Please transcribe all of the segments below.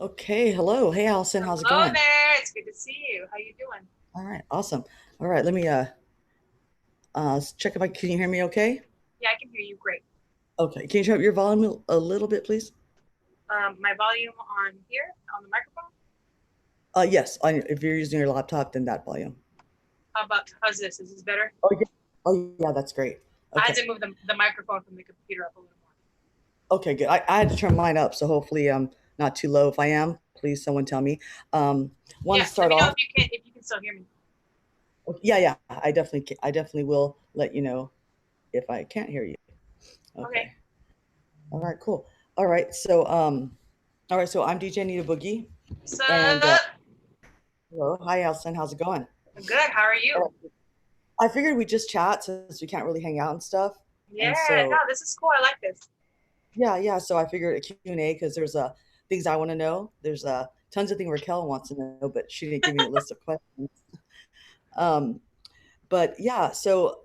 Okay, hello. Hey, Allison, how's it Hello going? there. It's good to see you. How you doing? All right, awesome. All right, let me check if I can you hear me okay? Yeah, I can hear you great. Okay, can you turn up your volume a little bit, please? My volume on here on the microphone. Yes, if you're using your laptop, then that volume. How's this? Is this better? Oh yeah. Oh yeah, that's great. I had Okay. to move the microphone from the computer up a little more. Okay, good. I had to turn mine up, so hopefully I'm not too low. If I am, please someone tell me. Um, Want Yeah, to let start me know off? if you can still hear me. Yeah, yeah, I definitely will let you know if I can't hear you. Okay. Okay. All right, cool. All right, so all right, so I'm DJ Anita Boogie. And Sup? hello, hi, Alison. How's it going? Good. How are you? I figured we'd just chat since we can't really hang out and stuff. Yeah. And No, so, this is cool. I like this. yeah, yeah. So I figured a Q&A because there's things I want to know. There's tons of things Raquel wants to know, but she didn't give me a list of questions. Um, but yeah, so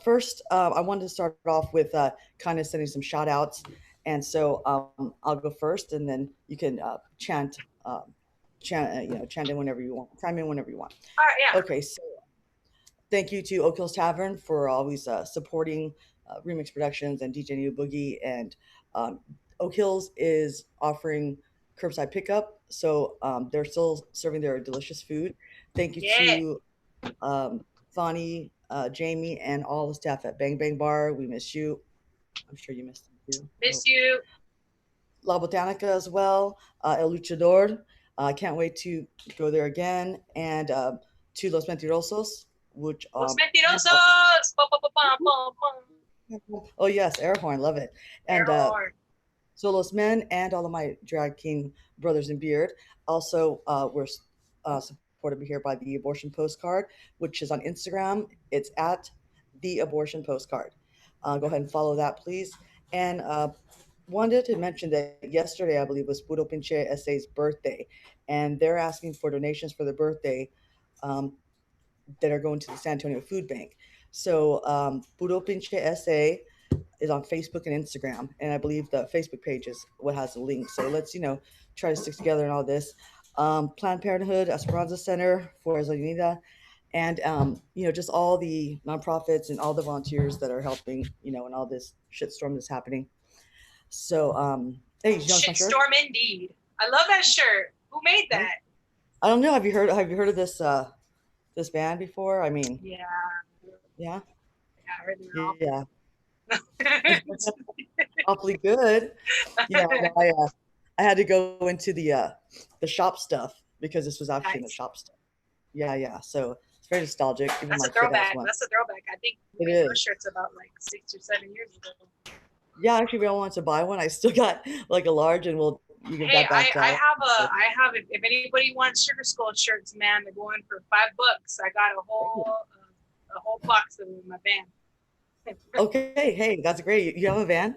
first, I wanted to start off with kind of sending some shout outs. And so I'll go first, and then you can chant in whenever you want, chime in whenever you want. All right. Yeah. Okay, so thank you to Hills Tavern for always supporting Remix Productions and DJ New Boogie. And Oak Hills is offering curbside pickup, so they're still serving their delicious food. Thank you Yeah. to Fani, Jamie, and all the staff at Bang Bang Bar. We miss you. I'm sure you missed them too. I Miss hope. you. La Botanica as well, El Luchador. I can't wait to go there again. And to Los Mentirosos, which Los mentirosos. Bum, bum, bum, bum, bum, bum. oh yes, air horn, love it. Air And horn. Solos Men and all of my drag king brothers in beard. Also, we're supported here by the Abortion Postcard, which is on Instagram. It's at the Abortion Postcard. Go ahead and follow that, please. And wanted to mention that yesterday, I believe, was Puro Pinche SA's birthday, and they're asking for donations for their birthday. Um, that are going to the San Antonio Food Bank. So Puro Pinche SA is on Facebook and Instagram, and I believe the Facebook page is what has the link. So let's try to stick together in all this. Planned Parenthood, Esperanza Center for Anita, and just all the nonprofits and all the volunteers that are helping, in all this shitstorm that's happening. So, hey, did you notice my shirt? Shitstorm indeed. I love that shirt. Who made Yeah. that? I don't know. Have you heard of this band before? I mean, Yeah. yeah, Yeah, I heard they're awful. yeah, awfully good. Yeah, no, I had to go into the shop stuff because this was actually in the Nice. shop stuff. Yeah, yeah. So it's very nostalgic. Even That's my a kid has throwback. one. That's a throwback. I think we It made those is. shirts about like 6 or 7 years ago. Yeah, actually, we don't want to buy one. I still got like a large, and you give Hey, that I, back to I Alex. have if anybody wants Sugar Skull shirts, man, they're going for $5. I got a whole box of them in my van. Okay, hey, that's great. You have a van.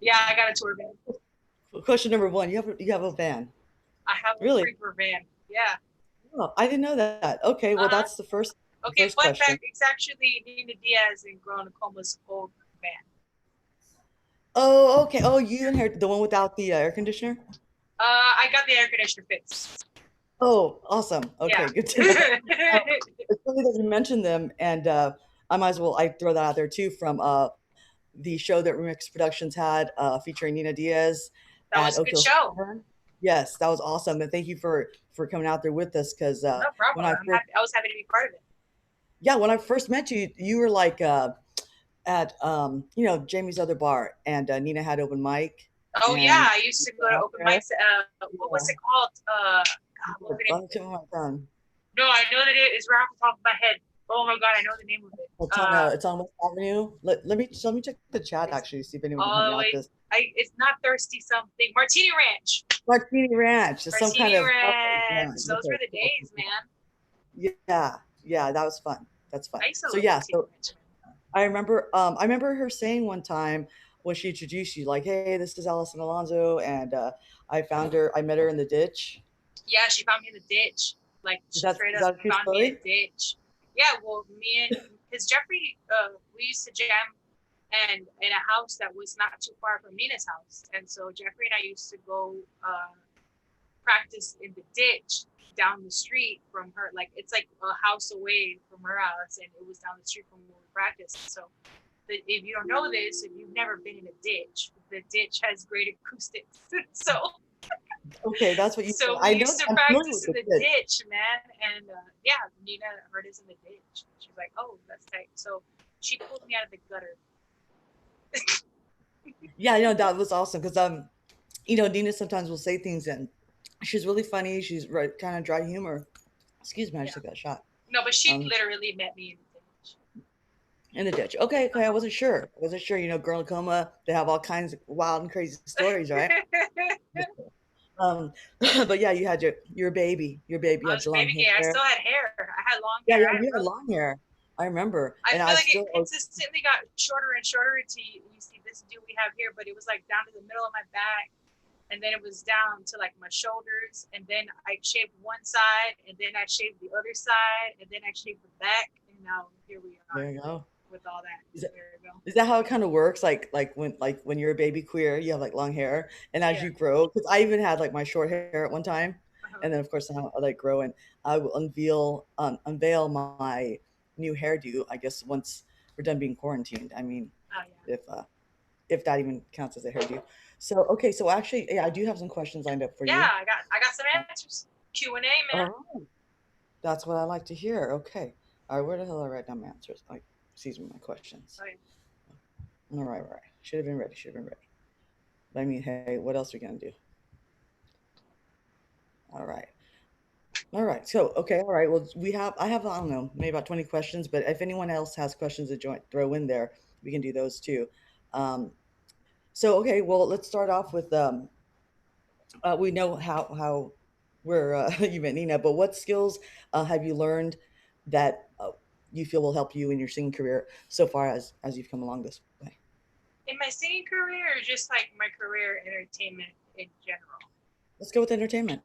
Yeah, I got a tour van. Question number one: you have a van? I have a Really? creeper van. Yeah. Oh, I didn't know that. Okay, well, Uh-huh. that's the Okay, first fun question. fact, it's actually Dina Diaz and Grona Coma's old van. Oh, okay. Oh, you inherited the one without the air conditioner. I got the air conditioner fixed. Oh, awesome. Yeah. Okay, good to know. Um, it's funny that you mentioned them, and I might as well I throw that out there too from the show that Remix Productions had featuring Nina Diaz That at was a Oak good Hills show. Tavern. Yes, that was awesome, and thank you for coming out there with us because No when problem. I first I was happy to be part of it. when I first met you, you were like at Jamie's other bar, and Nina had open mic, Oh yeah, and I used to go to out open there. mics. What was Yeah, it called? you God, what were was a the name of bunch it? of my time. No, I know that it is right off the top of my head. Oh my god, I know the name of it. It's on West Avenue. Let me check the chat It's actually, see if anyone can help all me the out way. this. It's not thirsty something. Martini Ranch. Martini Ranch is some kind Martini of Ranch. Those were okay, the cool. days, man. Yeah, yeah, that was fun. That's fun. I used to So love yeah, Martini so Ranch. I remember her saying one time when she introduced you, like, hey, this is Alison Alonzo, and I met her in the ditch. Yeah, she found me in the ditch. Like Is she that straight is up that a true found me in story? a ditch. Yeah, well, because Jeffrey, we used to jam and in a house that was not too far from Nina's house, and so Jeffrey and I used to go practiced in the ditch down the street from her. Like it's like a house away from her house, and it was down the street from where we practiced. So if you don't know this, if you've never been in a ditch, the ditch has great acoustics. So Okay, that's what you said. so we used to I'm familiar practice with in the the pitch. ditch, man. And yeah, Nina heard us in the ditch. She's like, oh, that's tight. So she pulled me out of the gutter. Yeah, that was awesome because Dina sometimes will say things and she's really funny. She's right, kind of dry humor. Excuse me, I just Yeah. took that shot. No, but she Um, literally met me in the ditch. in the ditch. Okay, okay, I Uh-huh. wasn't sure. I wasn't sure. Girl in coma, they have all kinds of wild and crazy stories, right? Um, but yeah, you had your baby, you I had was a your long baby gay. I hair. still had hair. I had long Yeah, hair. yeah, I you didn't had grow. long hair. I remember, I and feel I like it still, consistently got shorter and shorter until you see this do we have here, but it was like down to the middle of my back, and then it was down to like my shoulders, and then I shaved one side, and then I shaved the other side, and then I shaved the back, and now here we are there you go. with all that. Is that, There we go. is that how it kind of works? Like when you're a baby queer, you have like long hair, and as Yeah. you grow, because I even had like my short hair at one time, Uh-huh. and then of course now I like grow, and I will unveil my new hairdo. I guess once we're done being quarantined. I mean, Oh yeah. if uh, if that even counts as a hairdo. So okay, so actually, yeah, I do have some questions lined up for Yeah, you. I got some answers. Q&A, man. All right, that's what I like to hear. Okay, all right, where the hell did I write down my answers? Like, excuse me, my questions. Okay. All right, all right. Should have been ready. Should have been ready. I mean, hey, what else are we gonna do? All right. All right. So, okay. All right. Well, I have, I don't know, maybe about 20 questions, but if anyone else has questions to throw in there, we can do those too. Um, so, okay. Well, let's start off with, we know how we're, you met Nina, but what skills have you learned that you feel will help you in your singing career so far as you've come along this way? In my singing career, or just like my career in entertainment in general? Let's go with entertainment.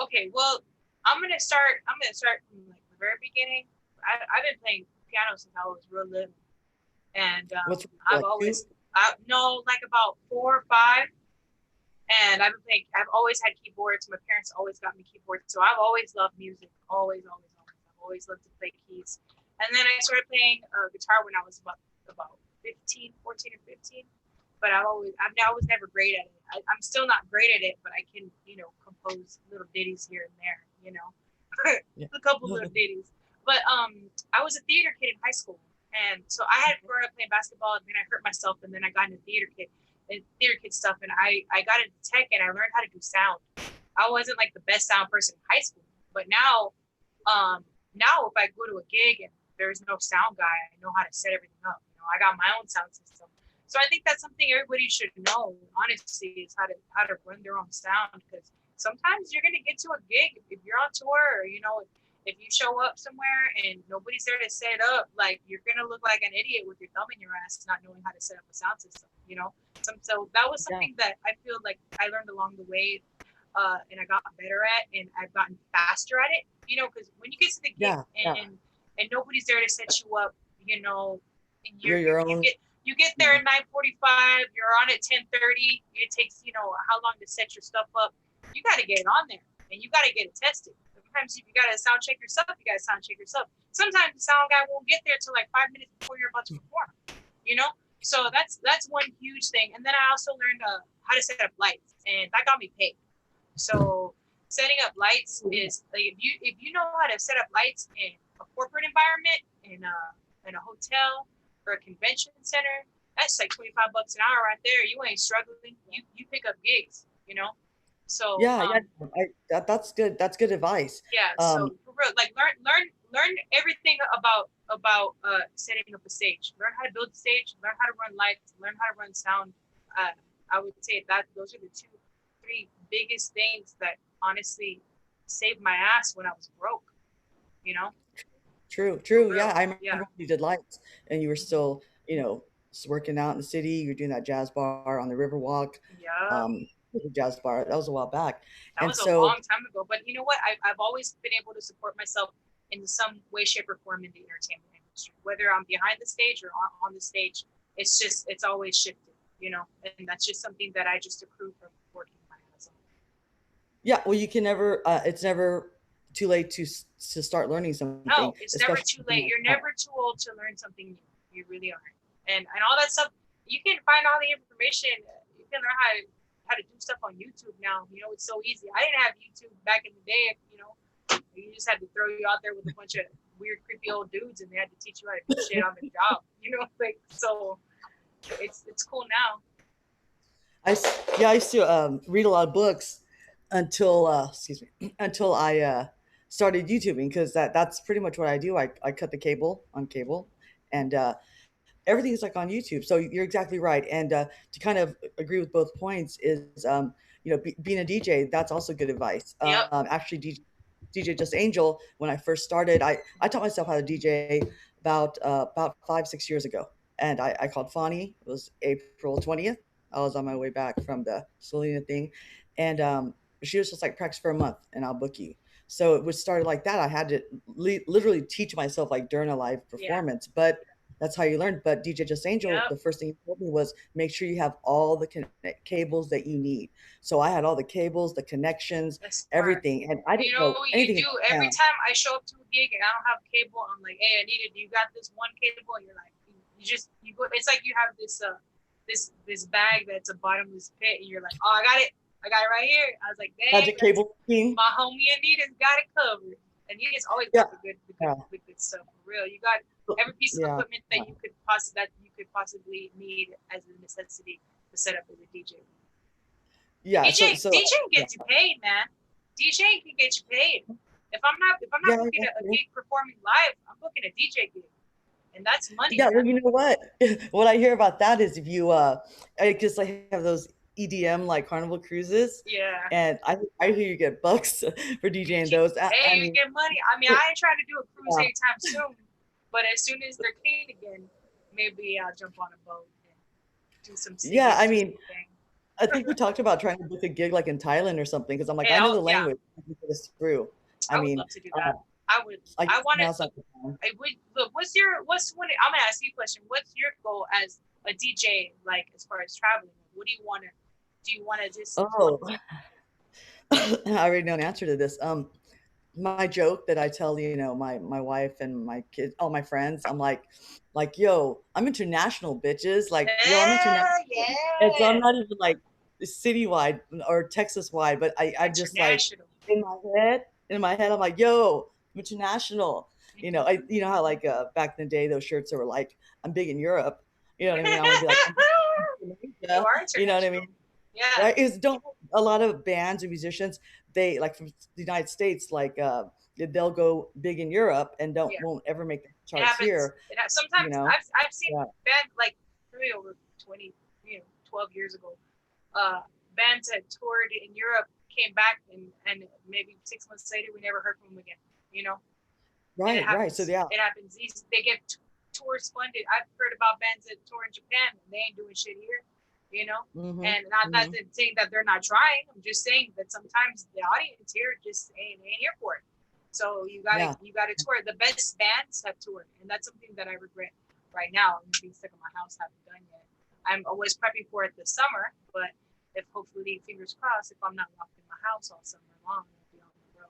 Okay, well, I'm gonna start from like the very beginning. I've been playing piano since I was real little, and What's I've like two? always I know like about 4 or 5, and I've always had keyboards. My parents always got me keyboards, so I've always loved music. Always, always, always. I've always loved to play keys. And then I started playing guitar when I was about 15, 14 or 15. But I was never great at it. I'm still not great at it, but I can, compose little ditties here and there, Yeah. a couple little ditties. But I was a theater kid in high school, and so I had grown up playing basketball, and then I hurt myself, and then I got into theater kid stuff, and I got into tech, and I learned how to do sound. I wasn't like the best sound person in high school, but now if I go to a gig and there's no sound guy, I know how to set everything up. I got my own sound system. So I think that's something everybody should know, honestly, is how to run their own sound, because sometimes you're gonna get to a gig if you're on tour, or if you show up somewhere and nobody's there to set up, like you're gonna look like an idiot with your thumb in your ass, not knowing how to set up a sound system. So that was Yeah. something that I feel like I learned along the way, and I got better at, and I've gotten faster at it. Because when you get to the gig Yeah. Yeah. and nobody's there to set you up, and You're your own. you get there Yeah. at 9:45. You're on at 10:30. It takes how long to set your stuff up. You got to get it on there, and you got to get it tested. Sometimes if you got to sound check yourself, you got to sound check yourself. Sometimes the sound guy won't get there till like 5 minutes before you're about to perform. You know, so that's one huge thing. And then I also learned how to set up lights, and that got me paid. So setting up lights is like if you know how to set up lights in a corporate environment, in a hotel or a convention center, that's like $25 an hour right there. You ain't struggling. You pick up gigs. So Yeah, yeah. That's good. That's good advice. yeah. Um, So for real, like learn everything about setting up a stage. Learn how to build a stage. Learn how to run lights. Learn how to run sound. I would say that those are the 3 biggest things that honestly saved my ass when I was broke. You know, true, for true. Yeah, real. I Yeah. remember when you did lights and you were Mm-hmm. still, working out in the city. You're doing that jazz bar on the Riverwalk. Yeah. Um, the jazz bar. That was a while back. That And was a so, long time ago. But you know what? I've always been able to support myself in some way, shape, or form in the entertainment industry. Whether I'm behind the stage or on the stage, it's always shifted. And that's just something that I just accrue from working my ass off. Yeah, well, you can never. It's never too late to start learning something, No, it's never especially too something late. like You're that. never too old to learn something new. You really aren't. And all that stuff, you can find all the information. You can learn how to do stuff on YouTube now. You know, it's so easy. I didn't have YouTube back in the day. You know, you just had to throw you out there with a bunch of weird, creepy old dudes, and they had to teach you how to do shit on the job. You know, like so. It's cool now. Yeah, I used to read a lot of books until excuse me until I started YouTubing because that's pretty much what I do. I cut the cable on cable, and everything is like on YouTube. So you're exactly right. And to kind of agree with both points is being a DJ. That's also good advice. Yep. Actually, DJ Just Angel. When I first started, I taught myself how to DJ about 5 6 years ago, and I called Fani. It was April 20th. I was on my way back from the Selena thing, and she was just like practice for a month, and I'll book you. So it was started like that. I had to literally teach myself like during a live Yeah. performance, but that's how you learn. But DJ Just Angel, Yep. the first thing he told me was make sure you have all the cables that you need. So I had all the cables, the connections, That's smart. everything, and I You didn't know know what you anything do? about Every sound. time I show up to a gig and I don't have cable, I'm like, hey, Anita, do you got this one cable? And you're like, you go. It's like you have this bag that's a bottomless pit, and you're like, oh, I got it right here. I was like, dang, Magic that's Cable King. my homie Anita's got it covered. And Anita's always Yeah, got yeah, the good stuff for real. You got every piece of yeah, equipment yeah. that you could possibly need as a necessity to set up as a DJ. Yeah. So DJing yeah, gets you paid, man. DJing can get you paid. If I'm not yeah, booking yeah, a gig performing live, I'm booking a DJ gig, and that's money, yeah. Well, man. you know what? What I hear about that is if you I guess I have those EDM like carnival cruises, Yeah, and I hear you get bucks for DJing those. I you mean, get money. I mean, I ain't trying to do a cruise yeah, anytime soon, but as soon as they're clean again, maybe I'll jump on a boat and do some yeah. singing, I do some mean, thing. I think we talked about trying to book a gig like in Thailand or something because I'm like, I know Hell the yeah, language. I can get us through. I I would mean, love to do uh, that. I would. I I guess want to now's look. not the time. I would look. What's one? I'm gonna ask you a question. What's your goal as a DJ? Like as far as traveling, what do you want to? Do you want to just? Oh, I already know an answer to this. My joke that I tell, my wife and my kids, all my friends, I'm like, yo, I'm international, bitches. Like, yo, I'm international. And so I'm Yeah, not even like citywide or Texas wide, but I'm just like international. in my head, I'm like, yo, I'm international. Mm-hmm. You know how like back in the day those shirts that were like, I'm big in Europe. You know what I mean? I want to be like, I'm big in You Asia. are You know what I international. mean? Yeah, Right? Is don't a lot of bands and musicians, they like from the United States, like they'll go big in Europe and don't yeah. won't ever make the It charts happens. here. You Sometimes know? I've seen Yeah. band like maybe over 20, 12 years ago. Uh, Bands that toured in Europe came back and maybe 6 months later we never heard from them again. You know, and it Right, right. So happens. yeah. It happens. They get tours funded. I've heard about bands that tour in Japan and they ain't doing shit here. You know, Hmm. and not that Hmm. saying that they're not trying. I'm just saying that sometimes the audience here just ain't here for it. So Yeah. you gotta tour. The best bands have toured, and that's something that I regret right now. I'm being stuck in my house, haven't done yet. I'm always prepping for it this summer, but if hopefully fingers crossed, if I'm not locked in my house all summer long, I'll be on the road.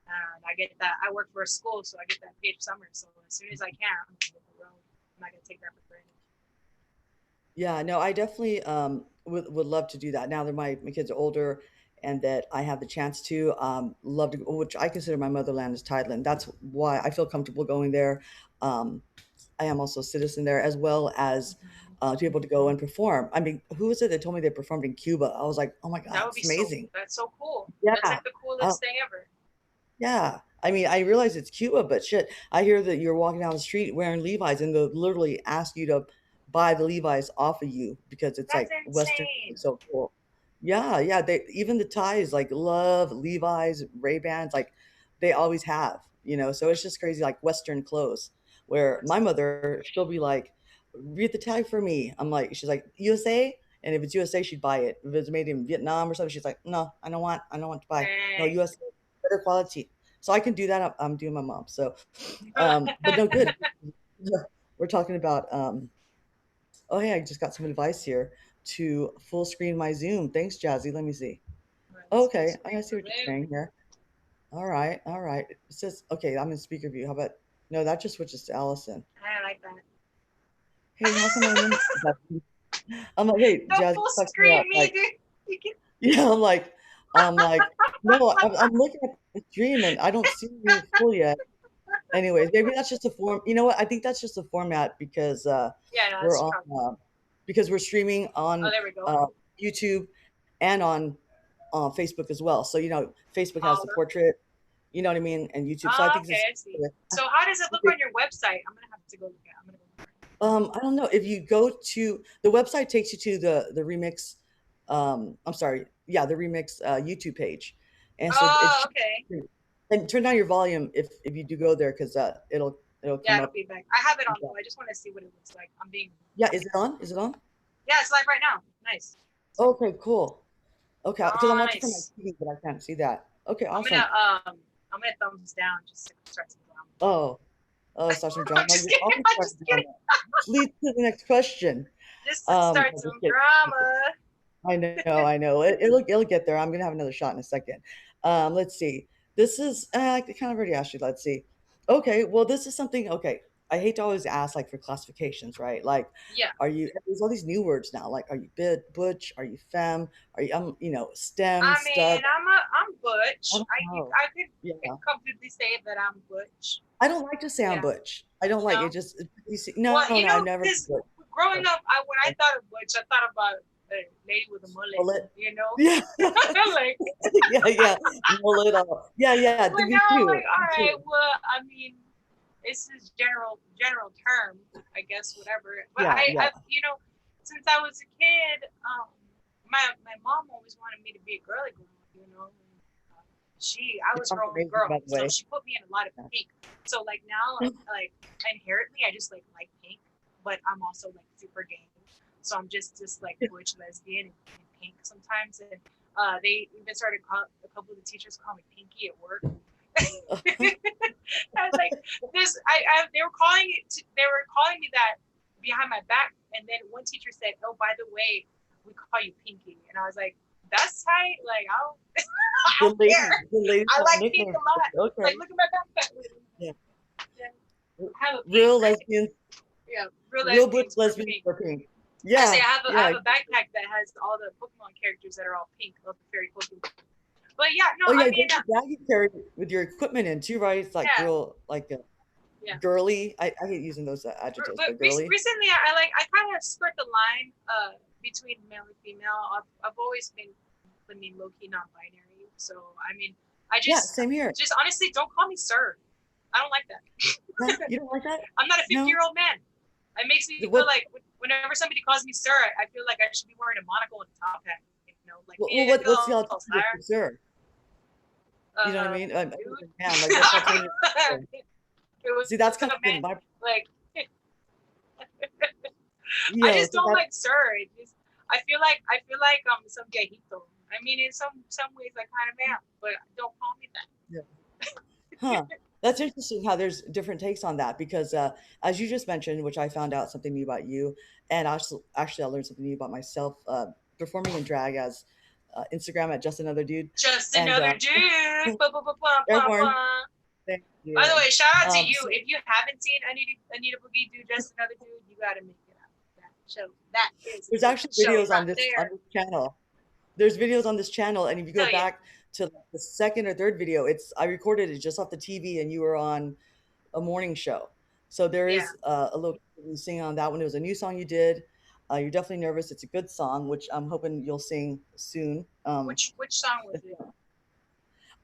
And I get that. I work for a school, so I get that paid summer. So as soon as I can, I'm gonna hit the road. I'm not gonna take that for granted. Yeah, no, I definitely would love to do that now that my kids are older and that I have the chance to love to go, which I consider my motherland is Thailand. That's why I feel comfortable going there. Um, I am also a citizen there as well as Mm-hmm. to be able to go and perform. I mean, who was it that told me they performed in Cuba? I was like, oh my God, That would it's be so. amazing. That's so cool. That's Yeah. like the Uh, coolest thing ever. yeah. I mean, I realize it's Cuba, but shit, I hear that you're walking down the street wearing Levi's and they'll literally ask you to buy the Levi's off of you because it's That's like Western. insane. It's so cool. Yeah, yeah. They even the ties like love Levi's, Ray-Bans, like they always have, So it's just crazy, like Western clothes. Where That's my cool. mother, she'll be like, read the tag for me. She's like, USA? And if it's USA, she'd buy it. If it's made in Vietnam or something, she's like, no, I don't want to buy. No, Dang. USA, better quality. So I can do that. I'm doing my mom. So, but no good. We're talking about, oh, hey, I just got some advice here to full screen my Zoom. Thanks, Jazzy. Let me see. It's Okay, I screen see for what you're saying living. here. All right, all right. It says okay. I'm in speaker view. How about no? That just switches to Allison. I like that. Hey, how come I remember? I'm like, hey, Don't Jazz, full fuck me screen up. me, Like, dude. You can... yeah, I'm like, no, I'm looking at the stream and I don't see you full yet. Anyways, maybe that's just a form. You know what? I think that's just a format because Yeah, no, we're that's on probably. because we're streaming Oh, on there we go. uh, YouTube and on Facebook as well. So Facebook has the Holler. portrait. You know what I mean, and YouTube. So I Oh, think okay, this. I see. So how does it look on your website? I'm gonna have to go look at it. I'm gonna go look at it. I don't know if you go to the website takes you to the remix. I'm sorry, yeah, the remix YouTube page, and so it Oh, should, okay. and turn down your volume if you do go there because it'll Yeah, come it'll up. be back. I have it on Yeah, though. I just want to see what it looks like. I'm being. yeah. Is it on? Is it on? Yeah, it's live right now. Nice. Okay, cool. Okay, because I'm watching from my Nice. TV, but I can't see that. Okay, I'm awesome. gonna I'm gonna thumbs down just to start some drama. Oh, start some I'm drama. just You kidding. always I'm start just drama. kidding. Lead to the next question. Just to start No, just some kidding. drama. I know, I know. It'll get there. I'm gonna have another shot in a second. Let's see. This is I kind of already asked you. Let's see. Okay, well, this is something. Okay, I hate to always ask like for classifications, right? Like, Yeah. are you? There's all these new words now. Like, are you butch? Are you femme? Are you STEM I mean, stud? I'm I Butch. don't know. I could Yeah, completely say that I'm Butch. I don't like to say I'm Yeah. butch. I don't like it. No. Just you see, Well, no, I never. because growing up, when I thought of Butch, I thought about a lady with a mullet. Mullet. You know, Yeah, like. yeah, yeah. Mullet. Yeah, yeah. But Me now I'm too. like, all Me right, too. well, I mean, this is general term, I guess, whatever. But Yeah, yeah. since I was a kid, my mom always wanted me to be a girly girl, you know. I You're was from her only Jamaican, girl, by the so way. she put me in a lot of Yeah. pink. So like now, like inherently, I just like pink, but I'm also like super gay. So I'm just like butch lesbian and pink sometimes, and they even started a couple of the teachers call me Pinky at work. I was like this. They were calling me that behind my back, and then one teacher said, "Oh, by the way, we call you Pinky," and I was like, "That's tight." Like I don't, I don't care. The ladies I have like pink nicknames. a lot. Okay. Like look at my backpack. Yeah. Yeah. I have a pink. Real lesbians, Yeah, real real butch lesbians wear lesbians pink. for pink. I say Yeah, I yeah. have a backpack that has all the Pokemon characters that are all pink of the fairy Pokemon. But yeah, no, Oh I yeah, mean, there's a bag you carry with your equipment in too, right? It's like yeah, real, like yeah. girly. I hate using those adjectives, But but girly. recently, I kind of skirt the line between male and female. I've always been, I mean, low key non-binary. So I mean, Yeah, same here. just honestly don't call me sir. I don't like that. You don't like that? I'm not a 50-year-old man. It makes me feel What? like whenever somebody calls me sir, I feel like I should be wearing a monocle and a top hat. You know, like What's the alternative for sir? You know what I mean? Man, like what's the alternative? See, that's kind of been my. Like I Yeah, just so don't that, like sir. I feel like some viejito. I mean, in some ways I kind of am, but don't call me that. yeah. Huh. That's interesting how there's different takes on that because, as you just mentioned, which I found out something new about you, and actually I learned something new about myself, performing in drag as Instagram at just another dude, Just and another dude. Blah, blah, blah, blah, blah, airborne. blah. Thank you. By the way, shout out to you. So If you haven't seen Anita Boogie do Just Another Dude, you gotta make it out. That show. That is there's a actually show videos right on this there. channel. There's videos on this channel, and if you go Hell yeah. back to the second or third video, I recorded it just off the TV, and you were on a morning show. So there Yeah. is a little singing on that one. It was a new song you did. You're definitely nervous. It's a good song, which I'm hoping you'll sing soon. Which song was it?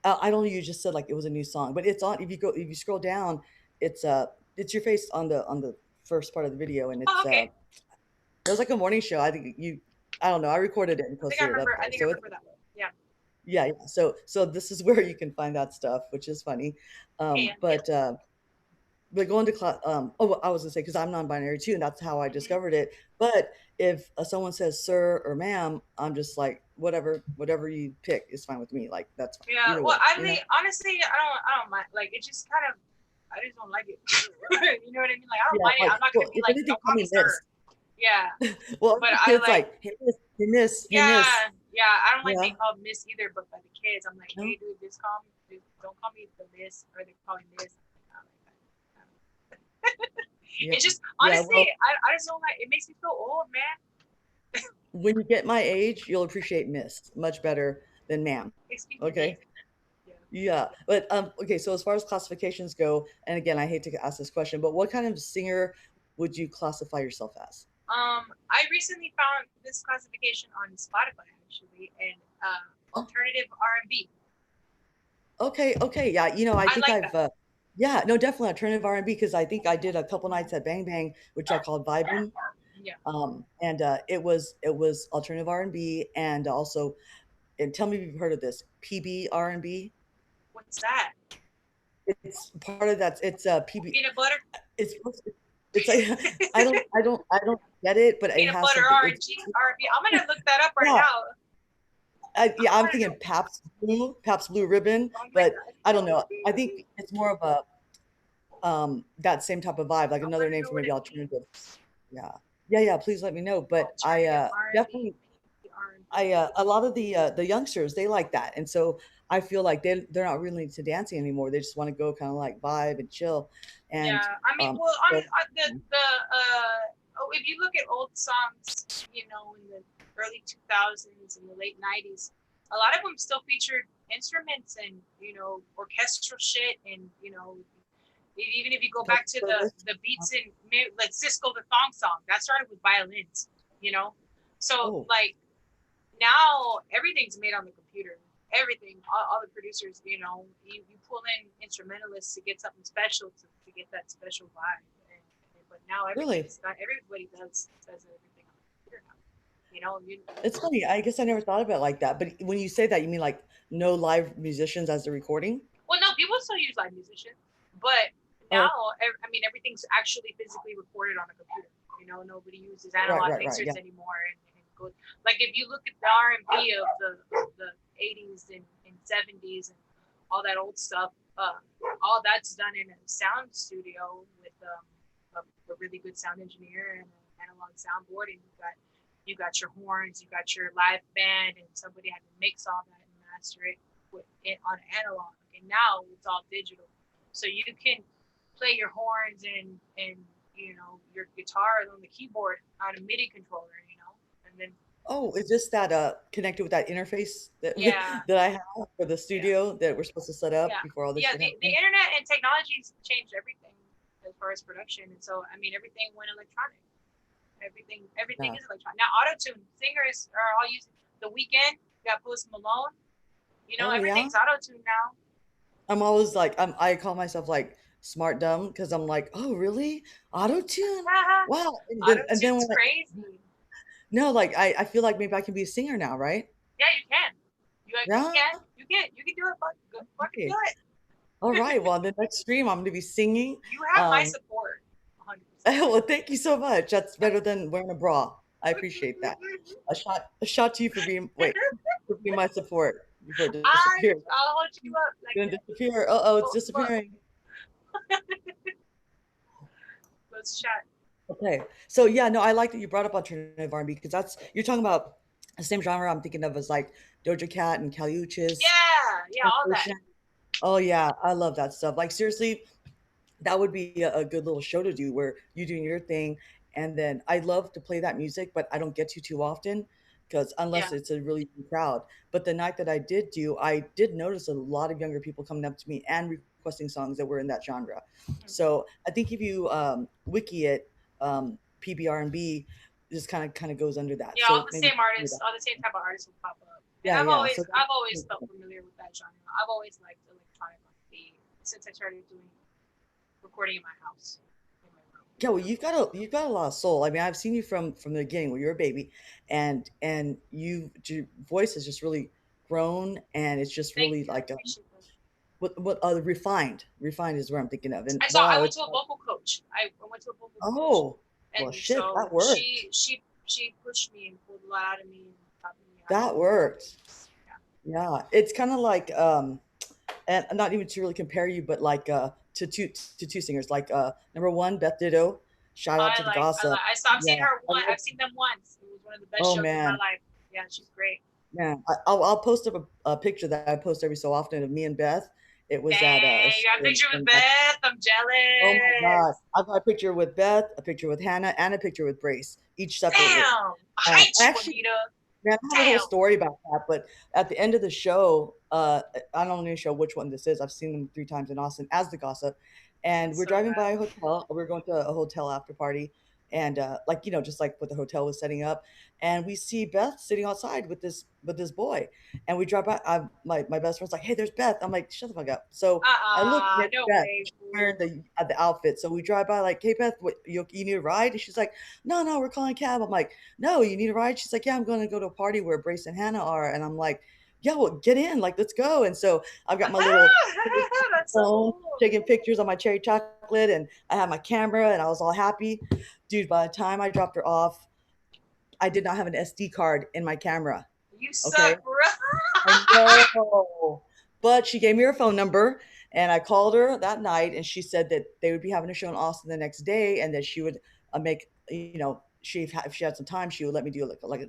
I don't know. You just said like it was a new song, but it's on. If you scroll down, it's your face on the first part of the video, and it's okay. it was like a morning show. I think I don't know. I recorded it and posted it up there. I think I remember that one. Yeah. Yeah. So this is where you can find that stuff, which is funny. Yeah. But going to class, I was gonna say because I'm non-binary too, and that's how I Mm-hmm. discovered it. But if someone says sir or ma'am, I'm just like whatever you pick is fine with me. Like that's fine. Yeah. Either Well, way, I mean, honestly, I don't mind. Like, it just kind of, I just don't like it. You know what I mean? Like, I don't mind it. I'm not gonna be like, don't call me sir. Yeah. Well, but it's like hey miss, yeah, Yeah, I don't like Yeah. being called Miss either, but by the kids, I'm like, No. hey, dude, this call me, dude, don't call me the Miss, or they call me Miss. I don't like that. Yeah. It's just Yeah. honestly, Well, I just don't like. It makes me feel old, man. when you get my age, you'll appreciate Miss much better than ma'am. Makes me Okay. Miss. Yeah. Yeah. But okay, so as far as classifications go, and again, I hate to ask this question, but what kind of singer would you classify yourself as? I recently found this classification on Spotify actually, and Oh, alternative R&B. okay, okay. Yeah, I I think like I've that. yeah, no, definitely alternative R&B because I think I did a couple nights at Bang Bang, which I called vibing. Yeah. And it was alternative R&B and also, and tell me if you've heard of this, PB R&B. What's that? It's part of that. It's PB. Peanut butter. It's supposed to, it's like I don't get it, but it Peanut has butter something. It's R&B. R&B. I'm gonna look that up right yeah. now. Yeah, I I'm want to thinking know. Pabst Blue Ribbon, Oh my but god. I don't know. I think it's more of a that same type of vibe, like I another want to name know for what maybe it means. alternative. Yeah. Yeah, yeah, please let me know. But I Alternative R&B. definitely R&B. I a lot of the youngsters, they like that. And so I feel like they're not really into dancing anymore. They just want to go kind of like vibe and chill. And Yeah, I mean, well, so on if you look at old songs, in the early 2000s and the late 90s, a lot of them still featured instruments and orchestral shit, and even if you go back to the beats in like Cisco the Thong Song, that started with violins, you know. So oh, like now everything's made on the computer. Everything, all the producers, you pull in instrumentalists to get something special to get that special vibe. But now really? everybody does everything on the computer now. You know, you, It's funny. I guess I never thought about it like that. But when you say that, you mean like no live musicians as the recording? well, no, people still use live musicians, but Oh, now I mean everything's actually physically recorded on a computer. Nobody uses right, analog right, right. mixers Yeah. anymore, and go like if you look at the R&B of the 80s and 70s and all that old stuff, all that's done in a sound studio with a really good sound engineer and an analog soundboard, and you got your horns, you got your live band, and somebody had to mix all that and master it with it on analog. And now it's all digital, so you can play your horns and your guitar on the keyboard on a MIDI controller, and then Oh, is this that connected with that interface that yeah, that I have for the yeah, studio that we're supposed to set up yeah, before all this yeah. shit The happened? internet and technology's changed everything as far as production, and so I mean everything went electronic. Everything Yeah. is electronic now. Auto tune singers are all using the weekend. You got Post Malone. Oh yeah. Everything's auto tune now. I'm always like I call myself like smart dumb because I'm like, oh really? Auto tune? Wow. And Auto then tune's when crazy. no, like I feel like maybe I can be a singer now, right? Yeah, you can. You Yeah. can. You can do it. Fucking do Okay. it. All right. Well, the next stream I'm gonna be singing. You have my support. 100%. Well, thank you so much. That's better than wearing a bra. I appreciate that. A shot to you for being for being my support before it disappears. I'll hold you up It's like gonna that. disappear. Uh-oh, it's Oh, fuck. disappearing. Let's chat. Okay. So yeah, no, I like that you brought up alternative R&B because that's you're talking about the same genre I'm thinking of as like Doja Cat and Kali Uchis. Yeah, yeah, all that. Oh yeah, I love that stuff. Like seriously, that would be a good little show to do where you doing your thing, and then I love to play that music, but I don't get to too often because unless Yeah. it's a really big crowd. But the night that I did do, I did notice a lot of younger people coming up to me and requesting songs that were in that genre. Mhm. So I think if you wiki it, PBR&B just kind of goes under that. Yeah, all So the maybe same artists, all the same type of artists will pop up. And yeah, I've yeah. always So I've always felt familiar with that genre. I've always liked electronic R&B since I started doing recording in my house. In my room. yeah, well, you've got a lot of soul. I mean, I've seen you from the beginning when you were a baby, and your voice has just really grown, and it's just Thank really you. I like appreciate that. what refined is where I'm thinking of. And I wow, went it's to a vocal coach. I went to a vocal coach, oh well, and shit, so that worked. she pushed me and pulled a lot out of me and taught me how to That do my worked. voice. Yeah. Yeah, it's kind of like and not even to really compare you, but like to two singers like number one Beth Ditto. Shout out to the gossip. I stopped seeing Yeah, her I one. love. I've seen them once. It was one of the best Oh shows of my man, life. Yeah, she's great. Yeah, I'll post up a picture that I post every so often of me and Beth. It was at a Dang, you show got a picture with in Beth. I'm oh my God. jealous. I've got a picture with Beth, a picture with Hannah, and a picture with Brace, each separately. Damn. I hate you, Actually, Anita. man, I have a whole Damn. story about that. But at the end of the show, I don't even show which one this is. I've seen them 3 times in Austin as the gossip, and That's we're so driving by bad. a hotel. We're going to a hotel after party, and like just like what the hotel was setting up, and we see Beth sitting outside with this boy, and we drive by. My best friend's like, "Hey, there's Beth." I'm like, "Shut the fuck up." So I look, and it's No Beth. way, She's wearing fool. the outfit. So we drive by like, "Hey, Beth, what, you need a ride?" And she's like, "No, no, we're calling a cab." I'm like, "No, you need a ride?" She's like, "Yeah, I'm going to go to a party where Brace and Hannah are." And I'm like, "Yeah, well, get in, like, let's go." And so I've got my little That's so phone cool. taking pictures on my cherry chocolate, and I had my camera, and I was all happy. Dude, by the time I dropped her off, I did not have an SD card in my camera. You Okay. suck, bro. I know. But she gave me her phone number, and I called her that night, and she said that they would be having a show in Austin the next day, and that she would make, if she had some time, she would let me do like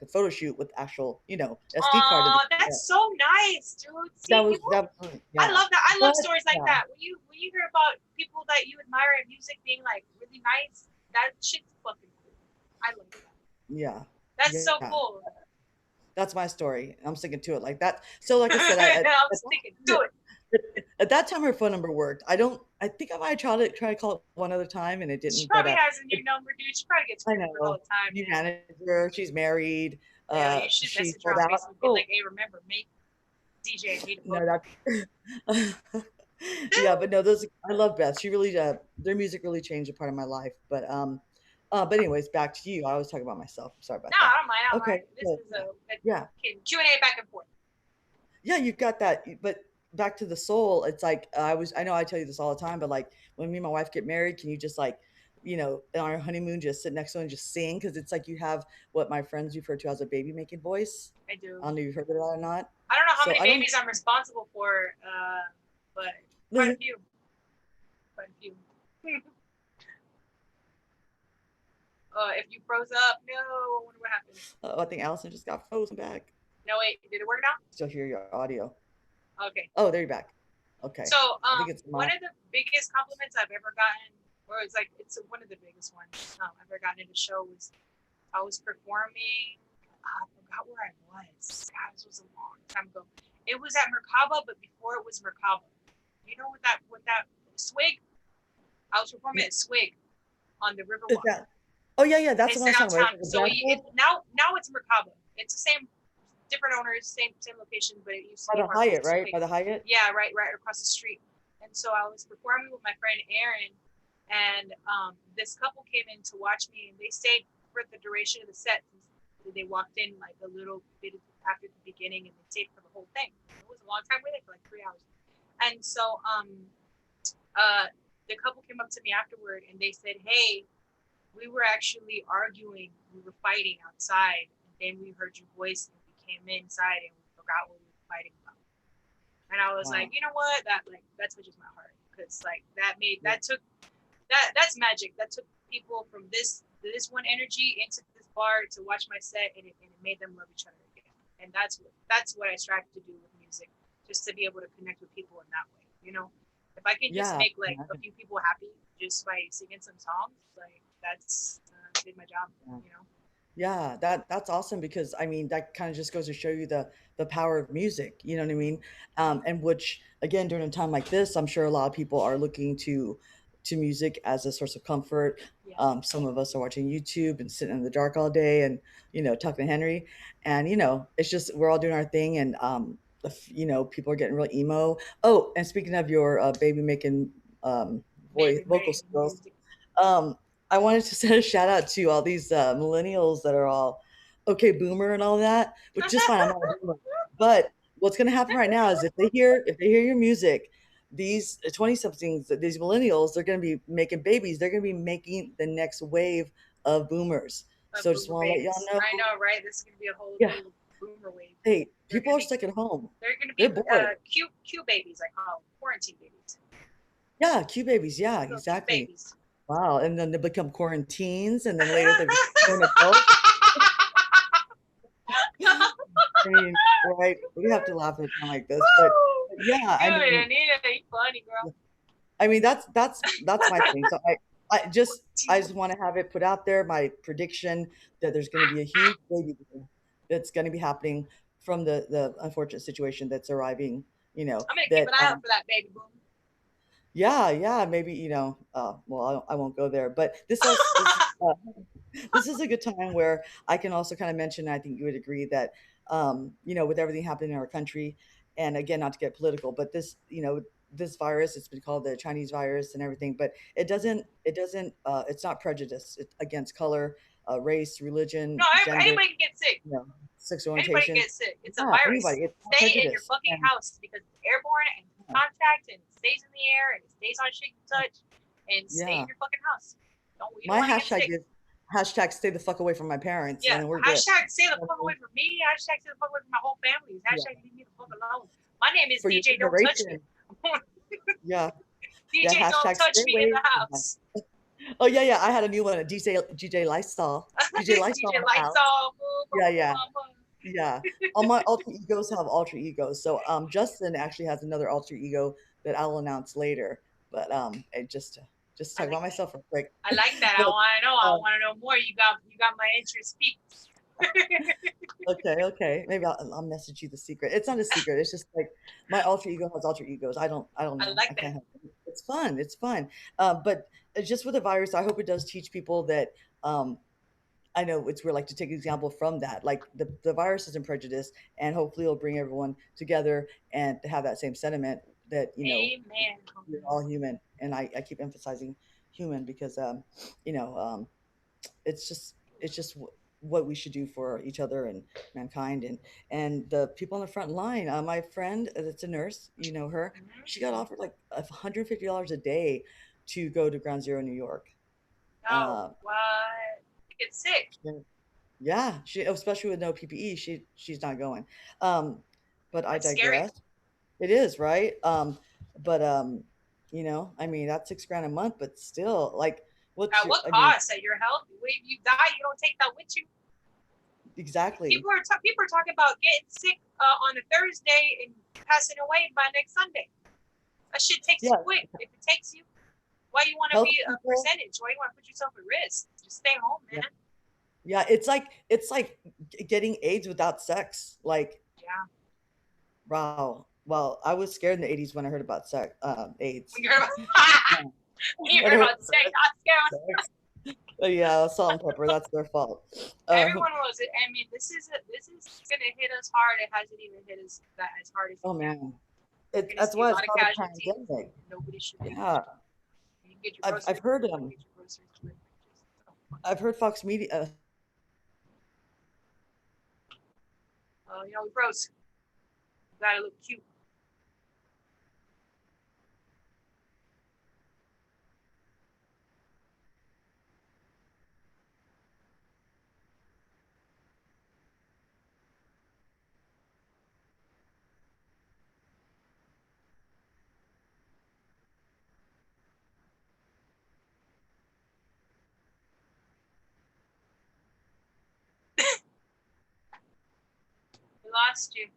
a photo shoot with actual, SD card in the Aw, camera. that's so nice, dude. That See, was people, that was I yeah. love that. I But love stories like yeah, that. When you hear about people that you admire in music being like really nice, that shit's fucking cool. I love that. yeah, That's so yeah. cool. That's my story. I'm sticking to it like that. So, like I said, I'm sticking to it. at that time her phone number worked. I think I might have tried to call it one other time, and it She didn't. But probably has a it, new number, dude. She probably gets I screwed all know the time, new man. manager. She's married. Yeah, you should She message her sold on out. Facebook and be Oh like, hey, remember me? DJ Anita no, Booker. that. Yeah, but no, those I love Beth. She really their music really changed a part of my life. But anyways, back to you. I was talking about myself. I'm sorry No, about I that. don't mind. I don't Okay, mind. This so is yeah, a yeah, Q&A back and forth. yeah. You got that. But back to the soul. It's like I know I tell you this all the time, but like when me and my wife get married, can you just like on our honeymoon, just sit next to her and just sing? Because it's like you have what my friends refer to as a baby making voice. I do. I don't know if you've heard of that or not. I don't know how So many I don't. babies I'm responsible for, but quite a few. Quite a few. If you froze up, no, I wonder what happened. I think Allison just got frozen back. No, wait, did it work now? Still hear your audio. Okay. Oh, there you're back. Okay. So, I think it's one my. of the biggest compliments I've ever gotten, or it's one of the biggest ones I've ever gotten in a show was I was performing. I forgot where I was. God, this was a long time ago. It was at Merkaba, but before it was Merkaba. You know what that Swig? I was performing at Swig on the Is Riverwalk. that? Oh yeah, yeah. That's It's the one I was talking about. downtown. So now it's Merkaba. It's the same, different owners, same location, but it used to By be the part of Hyatt, right? Swig. By the Hyatt. Yeah, right across the street. And so I was performing with my friend Aaron, and this couple came in to watch me, and they stayed for the duration of the set. They walked in like a little bit after the beginning, and they stayed for the whole thing. It was a long time. We were there for like 3 hours. And so the couple came up to me afterward, and they said, "Hey, we were actually arguing. We were fighting outside, and then we heard your voice, and we came inside, and we forgot what we were fighting about." And I was like, you know what? That touches my heart, because like that's magic. That took people from this one energy into this bar to watch my set, and it made them love each other again. And that's what I strive to do with music, just to be able to connect with people in that way. If I can just Yeah. make like a few people happy just by singing some songs, like that's did my job. Yeah, that's awesome because I mean that kind of just goes to show you the power of music. You know what I mean? And which again during a time like this, I'm sure a lot of people are looking to music as a source of comfort. Yeah. Some of us are watching YouTube and sitting in the dark all day and talking to Henry, and it's just we're all doing our thing and people are getting real emo. Oh, and speaking of your baby making voice Baby vocal made skills, music. um, I wanted to send a shout out to all these millennials that are all okay boomer and all that, which is fine. I'm not a boomer, but what's going to happen right now is if they hear your music, these 20 somethings, these millennials, they're going to be making babies. They're going to be making the next wave of boomers. So just Boomer want to let y'all babies. know, I know, right? This is gonna be a whole yeah, new boomer wave. hey, They're people gonna are be stuck at home. they're gonna They're be bored. Q babies, I call them, quarantine babies. Yeah, Q babies. Yeah, Little Q exactly. babies. Wow. And then they become quarantines, and then later they become grown adults. I mean, right? We have to laugh at a time like this, Woo! but yeah, I Dude, mean, Anita, you funny, girl. that's my thing. So I just want to have it put out there. My prediction that there's going to be a huge baby boom that's going to be happening from the unfortunate situation that's arriving. I'm gonna keep That an eye out for that baby boom. Yeah, yeah, maybe well, I won't go there, but this is a good time where I can also kind of mention. I think you would agree that with everything happening in our country, and again, not to get political, but this virus, it's been called the Chinese virus and everything, but it's not prejudice against color, race, No, religion, gender, anybody can get sick. you know, sexual Anybody orientation. can get sick. It's a Yeah, virus. anybody. It's not Stay in your prejudice, fucking and house because it's airborne and yeah, contact and it stays in the air and it stays on shit you touch. And stay yeah. in your fucking house. You don't My want to get hashtag sick. is hashtag stay the fuck away from my parents, and Yeah. then we're good. Hashtag stay the You know fuck what I away mean? from me. Hashtag stay the fuck away from my whole family. Yeah. Hashtag leave me the fuck alone. My name is For your DJ Don't Touch Me. generation. Yeah. Yeah. DJ Don't Hashtag Touch stay Me in away the from my. house. Oh yeah, yeah. I had a new one. DJ Lysol. DJ Lysol DJ in the house. Lysol. Yeah, yeah, yeah. All my alter egos have alter egos. So Justin actually has another alter ego that I'll announce later. But just I talk like about that. myself real quick. I like that. I But want to know. I um, want to know more. You got my interest peaked. okay, okay. Maybe I'll message you the secret. It's not a secret. It's just like my alter ego has alter egos. I don't I know. I like can't that. help it. It's fun. It's fun. But just with the virus, I hope it does teach people that um, I know it's weird, like to take an example from that. Like the virus isn't prejudice, and hopefully it'll bring everyone together and to have that same sentiment that Amen. we're all human. And I keep emphasizing human because it's just what we should do for each other and mankind and the people on the front line. My friend that's a nurse, you know her, she got offered like $150 a day to go to Ground Zero, New York. Oh, Uh, what? Get sick. yeah, she especially with no PPE, she's not going. Um, but I That's scary. digress. It is right. But I mean that's 6 grand a month, but still, like, what's At your? what I mean, cost? At your health? If you die, you don't take that with you. exactly. People are talking about getting sick on a Thursday and passing away by next Sunday. That shit takes you Yeah, quick. If it takes you, why you want to health be a people. percentage? Why you want to put yourself at risk? Just stay home, Yeah, man. yeah. It's like getting AIDS without sex. Like, Yeah. wow. Well, I was scared in the '80s when I heard about AIDS. When you're about, Yeah. when you When I heard heard about sex, I was scared. about sex. Yeah, salt and pepper. That's their fault. Uh, Everyone was. I mean, this is gonna hit us hard. It hasn't even hit us that as hard as it oh can. man, We're gonna that's see a why it's lot of called a casualties. pandemic. Nobody should be. Yeah, You can get your I've groceries. heard You can get your groceries delivered. Just don't fucking I've do heard it. Fox Media. We froze. You gotta look cute. We lost you.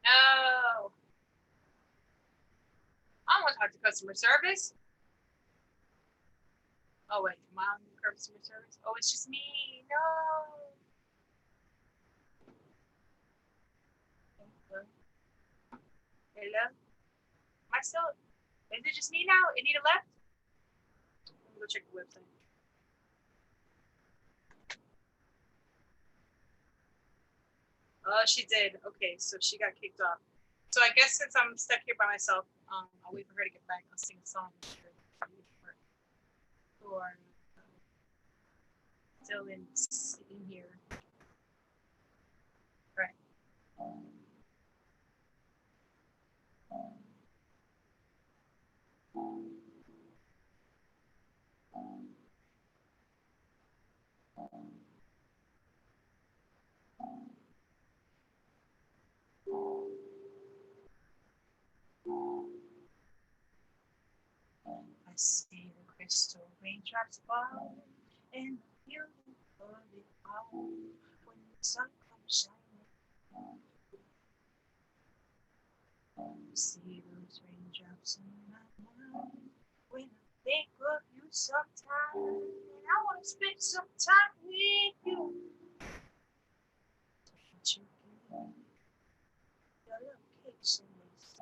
No. I want to talk to customer service. Oh wait, am I on customer service? Oh, it's just me. No. Hello. Am I still? Is it just me now? Anita left. Let me go check the website. Oh, she did. Okay, so she got kicked off. So I guess since I'm stuck here by myself, I'll wait for her to get back. I'll sing a song who are still in here. Right. I see the crystal raindrops fall and the beauty of it all when the sun comes shining. I see those raindrops in my mind when I think of you sometime, and I want to spend some time with you. But you give your location is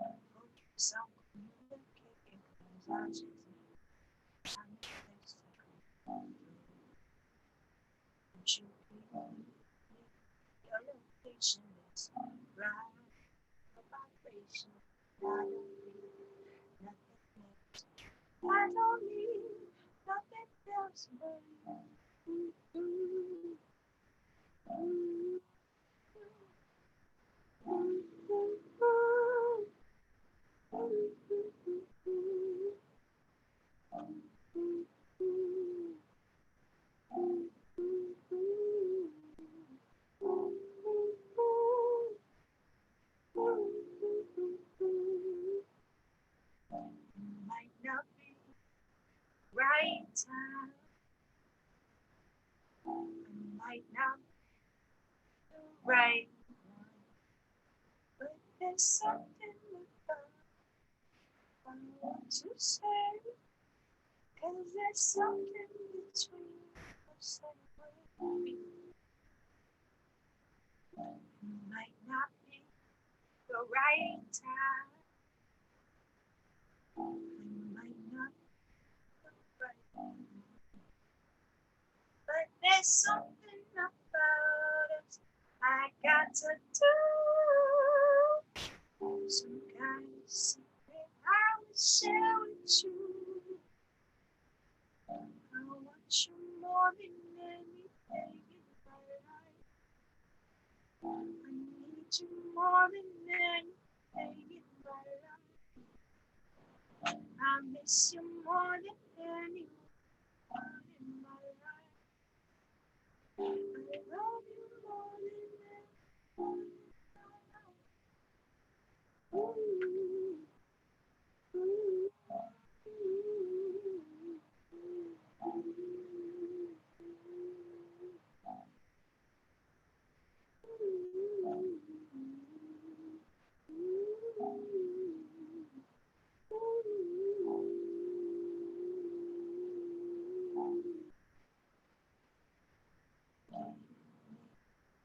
some communicating because I just I need place to come through. But you give your location is right, a vibration. I don't need nothing else. I don't need nothing else but you. Might not be right time. Might not be the right one. But there's something about I want to say. Cause there's something between us and me. Might not be the right time. Might not be the right one. But there's something about us I got to do. Some kind of secret I will share with you. I want you more than anything in my life. I need you more than anything in my life. I miss you more than anyone in my life. I love you more than anyone in my life. Ooh, ooh, ooh,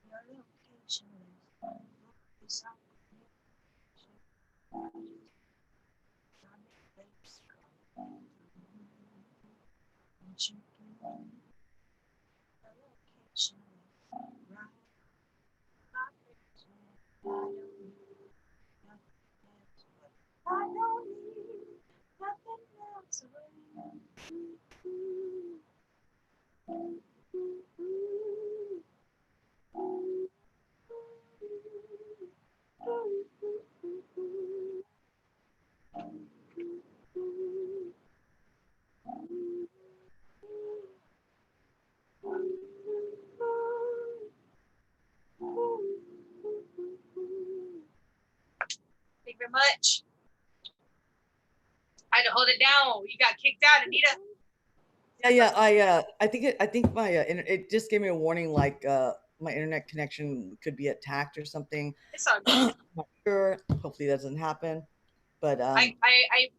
your location is on communication. I make things come. Won't you give me the location is right? I don't need nothing else, but I don't need nothing else but you. Thank you very much. I had to hold it down. You got kicked out, Anita. Yeah. I think my it just gave me a warning, like my internet connection could be attacked or something. It's all good. I'm not sure. Hopefully that doesn't happen. But I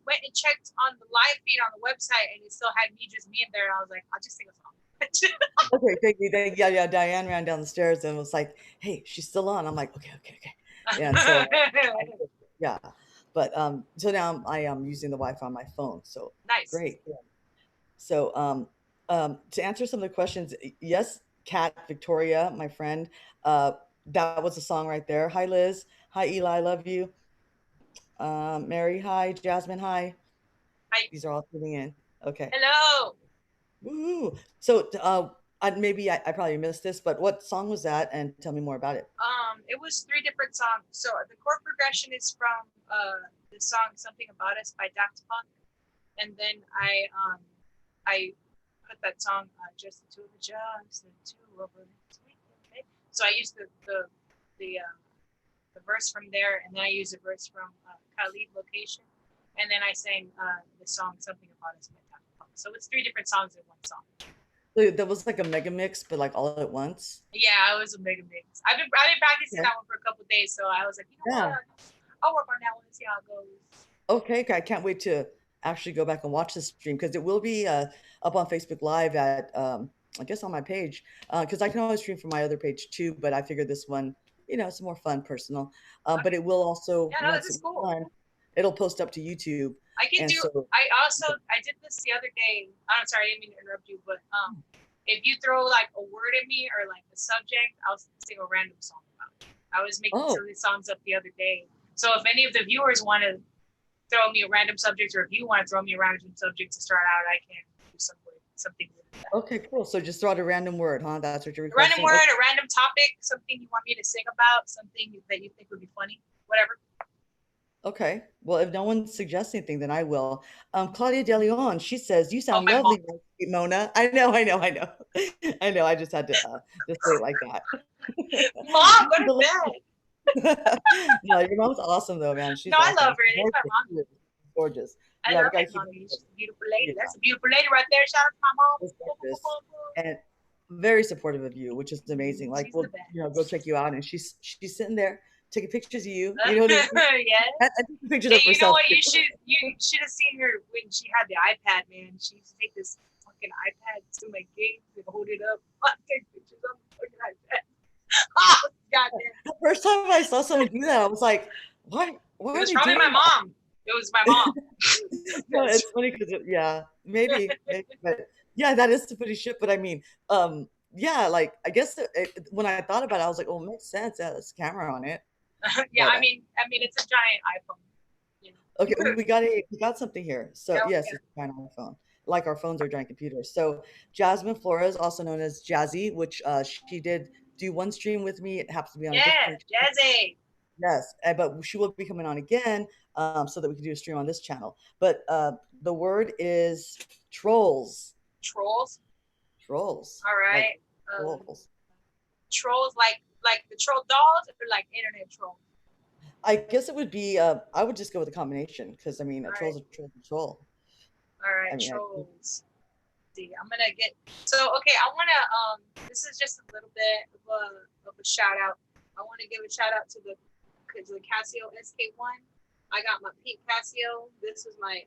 went and checked on the live feed on the website, and it still had just me in there. And I was like, I'll just sing a song. okay, thank you. Yeah. Diane ran down the stairs and was like, "Hey, she's still on." I'm like, "Okay." Yeah, and so yeah. But so now I am using the Wi-Fi on my phone. So Nice. great. Yeah. So to answer some of the questions, yes, Kat Victoria, my friend, that was a song right there. Hi Liz. Hi Eli. Love you. Mary. Hi Jasmine. Hi. Hi. These are all tuning in. Okay. Hello. Woo. So maybe I probably missed this, but what song was that? And tell me more about it. It was 3 different songs. So the chord progression is from the song "Something About Us" by Daft Punk, and then I put that song "Just the Two of Us," just the two of us. So I used the verse from there, and then I used a verse from Khalid "Location." and then I sang the song "Something About Us" by Daft Punk. So it's 3 different songs in one song. So that was like a mega mix, but like all at once. Yeah, it was a mega mix. I've been practicing Yeah. that one for a couple of days, so I was like, you know Yeah. what, I'll work on that one and see how it goes. Okay. I can't wait to actually go back and watch this stream because it will be up on Facebook Live at I guess on my page because I can always stream from my other page too. But I figured this one, it's more fun, personal. But it will also Yeah, no, once this is it's cool. done, it'll post up to YouTube. I can And do. so, I did this the other day. I'm sorry, I didn't mean to interrupt you, but if you throw like a word at me or like a subject, I'll sing a random song about it. I was making some of these songs up the other day. So if any of the viewers want to throw me a random subject, or if you want to throw me a random subject to start out, I can do something with that. Okay, cool. So just throw out a random word, huh? That's what you're requesting? requesting? Random word, a random topic, something you want me to sing about, something that you think would be funny, whatever. Okay. Well, if no one suggests anything, then I will. Claudia DeLeon, she says, you sound my lovely, mom. Mona. I know. I know. I just had to just say it like that. Mom, go to bed. No, your mom's awesome though, man. She's no, awesome. I love her. It's my mom. Gorgeous. I love my mommy. She's a beautiful lady. Yeah. That's a beautiful lady right there. Shout out to my mom. And very supportive of you, which is amazing. Like, we'll go check you out, and she's sitting there taking pictures of you. You know, yes. I take pictures of herself. You know what? You should have seen her when she had the iPad, man. She used to take this fucking iPad to my gigs and hold it up. Take pictures of the fucking iPad. Oh, goddamn. The first time I saw someone do that, I was like, what? It was probably my mom. It was my mom. No, it's funny because maybe, but yeah, that is the pretty shit. But I mean, yeah, like I guess when I thought about it, I was like, oh, it makes sense. Yeah, there's a camera on it. Yeah, but, I mean, it's a giant iPhone. You know? Okay, we got something here. So yes, it's a giant iPhone. Like our phones are giant computers. So Jasmine Flora is also known as Jazzy, which she did do one stream with me. It happens to be on a different Jazzy. Yes, but she will be coming on again so that we can do a stream on this channel. But the word is trolls. Trolls? Trolls. All right. Like, trolls. Trolls like the troll dolls or like internet trolls? I guess it would be, I would just go with a combination because, I mean, a troll's a troll. All right, trolls. See, I'm going to get, so, okay, I want to, this is just a little bit of a shout out. I want to give a shout out to the Casio SK1. I got my pink Casio. This was my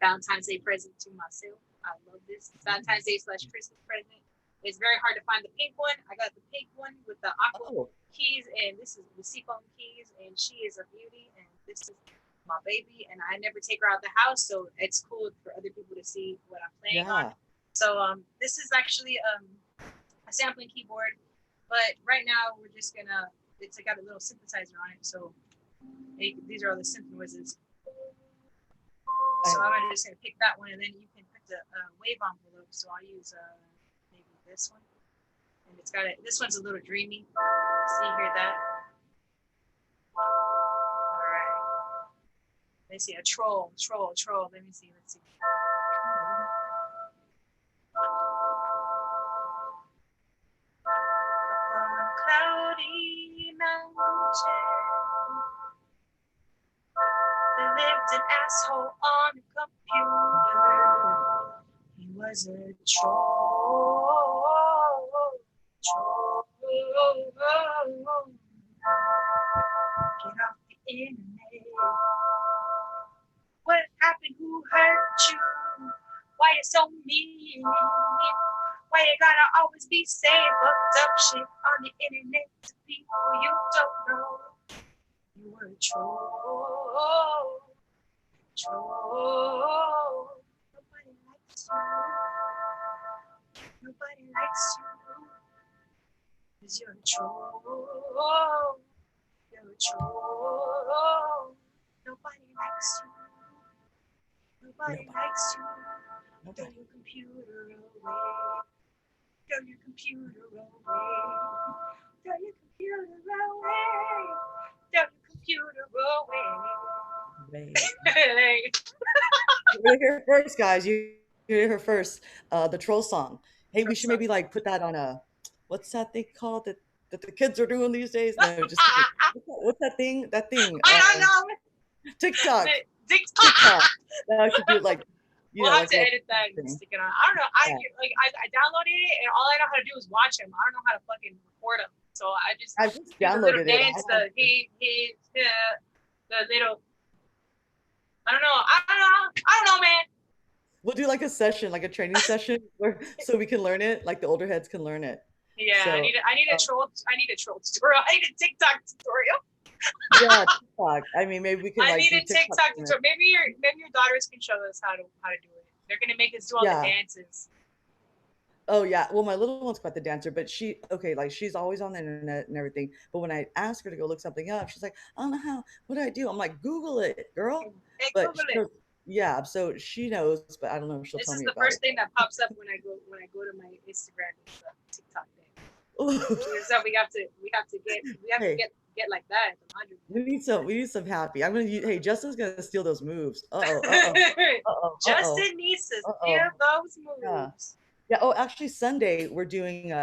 Valentine's Day present to myself. I love this. Valentine's Day / Christmas present. It's very hard to find the pink one. I got the pink one with the aqua keys, and this is the seafoam keys, and she is a beauty, and this is my baby, and I never take her out the house, so it's cool for other people to see what I'm playing on. So this is actually a sampling keyboard, but right now we're just gonna, it's got a little synthesizer on it, so these are all the synth noises. So I'm just gonna pick that one, and then you can pick the wave envelope. So I'll use maybe this one, and it's got it. This one's a little dreamy. See, hear that? All right. Let me see a troll. Let me see. Let's see. On cloudy mountain. Lived an asshole on a computer. He was a troll. Get off the internet. What happened? Who hurt you? Why you so mean? Why you gotta always be saying fucked up shit on the internet to people you don't know? You were a troll. Nobody likes you. Nobody likes you. Cause you're a troll. You're a troll. Nobody likes you. Nobody likes you. Throw your computer away. Throw your computer away. Throw your computer away. Throw your computer away. You're gonna hear first, guys. You hear her first. The troll song. Hey, we should maybe like put that on a, what's that thing called that the kids are doing these days? No, just what's that thing? I don't know. TikTok. TikTok. Now I should do it like, We'll have like to a edit that and thing. stick it on. I don't know. Yeah. I downloaded it, and all I know how to do is watch them. I don't know how to fucking record them. So I just just do the little downloaded it. dance, the little. I don't know. I don't know, man. We'll do like a session, like a training session, so we can learn it. Like the older heads can learn it. Yeah, so, I need a troll tutorial. I need a TikTok tutorial. Yeah, TikTok. I mean, maybe we can. I need a TikTok tutorial. Maybe your daughters can show us how to do it. They're gonna make us do all the dances. Oh yeah. Well, my little one's quite the dancer, but like she's always on the internet and everything. But when I ask her to go look something up, she's like, I don't know how. What do I do? I'm like, Google it, girl. Hey, but Google it. Yeah, so she knows, but I don't know if she'll tell me about it. This is the first thing that pops up when I go to my Instagram and TikTok thing. So we have to get like that. We need some happy. Hey, Justin's gonna steal those moves. Justin needs to steal those moves. Yeah. Oh, actually, Sunday we're doing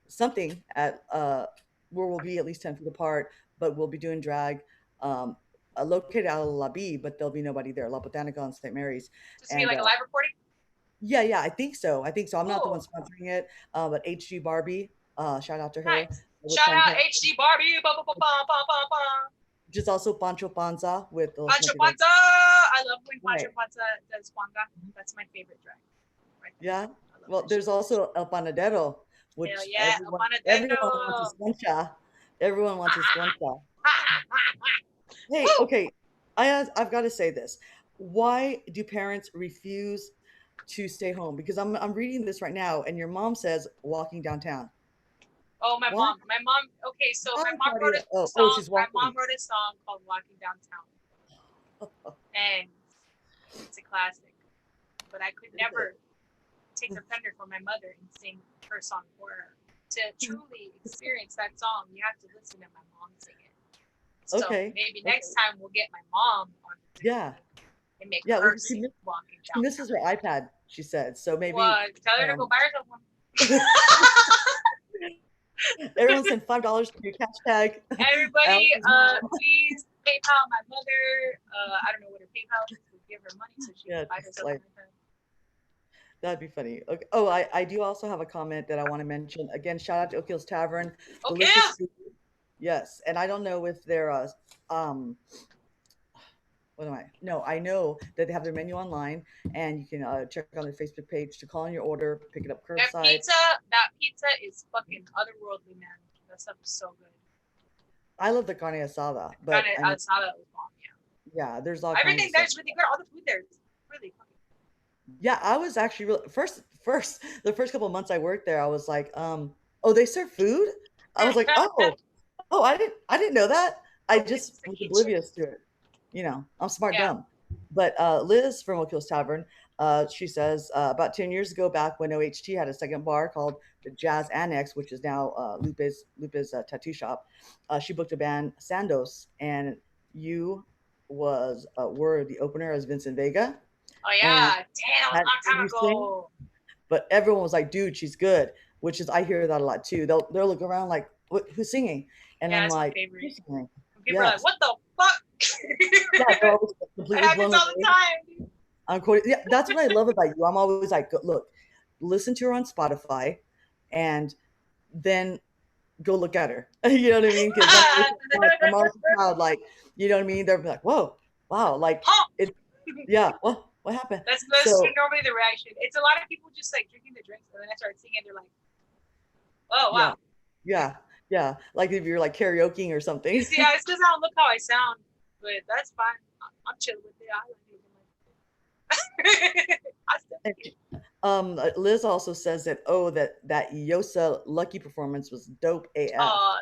something at where we'll be at least 10 feet apart, but we'll be doing drag. Located out of La B, but there'll be nobody there. La Botanica on St. Mary's. Just be like a live recording? Yeah, I think so. I'm not the one sponsoring it, but HG Barbie, shout out to her. Nice. Shout out HG Barbie. Just also Pancho Panza with Pancho Panza. I love when Pancho Panza does Juanga. That's my favorite drag. Right. Yeah. Well, there's also El Panadero, which everyone wants his concha. Everyone wants his concha. Hey, okay, I've got to say this. Why do parents refuse to stay home? Because I'm reading this right now, and your mom says walking downtown. Oh, my mom. Okay, so my mom wrote a song. My mom wrote a song called "Walking Downtown," and it's a classic. But I could never take the thunder from my mother and sing her song for her. To truly experience that song, you have to listen to my mom sing it. So maybe next time we'll get my mom on. And make her sing walking down. This is her iPad, she said. So maybe tell her to go buy herself one. Everyone send $5 to your cash tag. Everybody, please PayPal my mother. I don't know what her PayPal is. We'll give her money so she can buy herself an iPad. That'd be funny. Okay. Oh, I do also have a comment that I want to mention. Again, shout out to Hills Tavern. Delicious food. Yes, and I don't know if they're what am I? No, I know that they have their menu online, and you can check on their Facebook page to call in your order, pick it up curbside. That pizza is fucking otherworldly, man. That stuff is so good. I love the carne asada, but carne asada was bomb. Yeah, there's all everything there's really good. All the food there is really fucking. Yeah, I was actually the first the first couple of months I worked there, I was like, oh, they serve food? I was like, oh, I didn't know that. I just was oblivious to it. You know, I'm smart dumb. But Liz from Hills Tavern, she says about 10 years ago, back when OHT had a second bar called the Jazz Annex, which is now Lupe's tattoo shop, she booked a band, Sandos, and you were the opener as Vincent Vega. Oh yeah, damn, a long time ago. But everyone was like, dude, she's good, which is, I hear that a lot too. They'll look around like, who's singing? And I'm like, who's singing? People are like, what the fuck? Yeah, completely that happens all the time. I'm quoting. Yeah, that's what I love about you. I'm always like, look, listen to her on Spotify, and then go look at her. You know what I mean? Because I'm always proud. Like, you know what I mean? They're like, whoa, wow, like it. Yeah. What happened? That's normally the reaction. It's a lot of people just like drinking the drinks, and then I start singing. They're like, oh wow. Yeah. Like if you're like karaokeing or something. Yeah, it's because I don't look how I sound, but that's fine. I'm chilling with it. Liz also says that that Yosa Lucky performance was dope AF.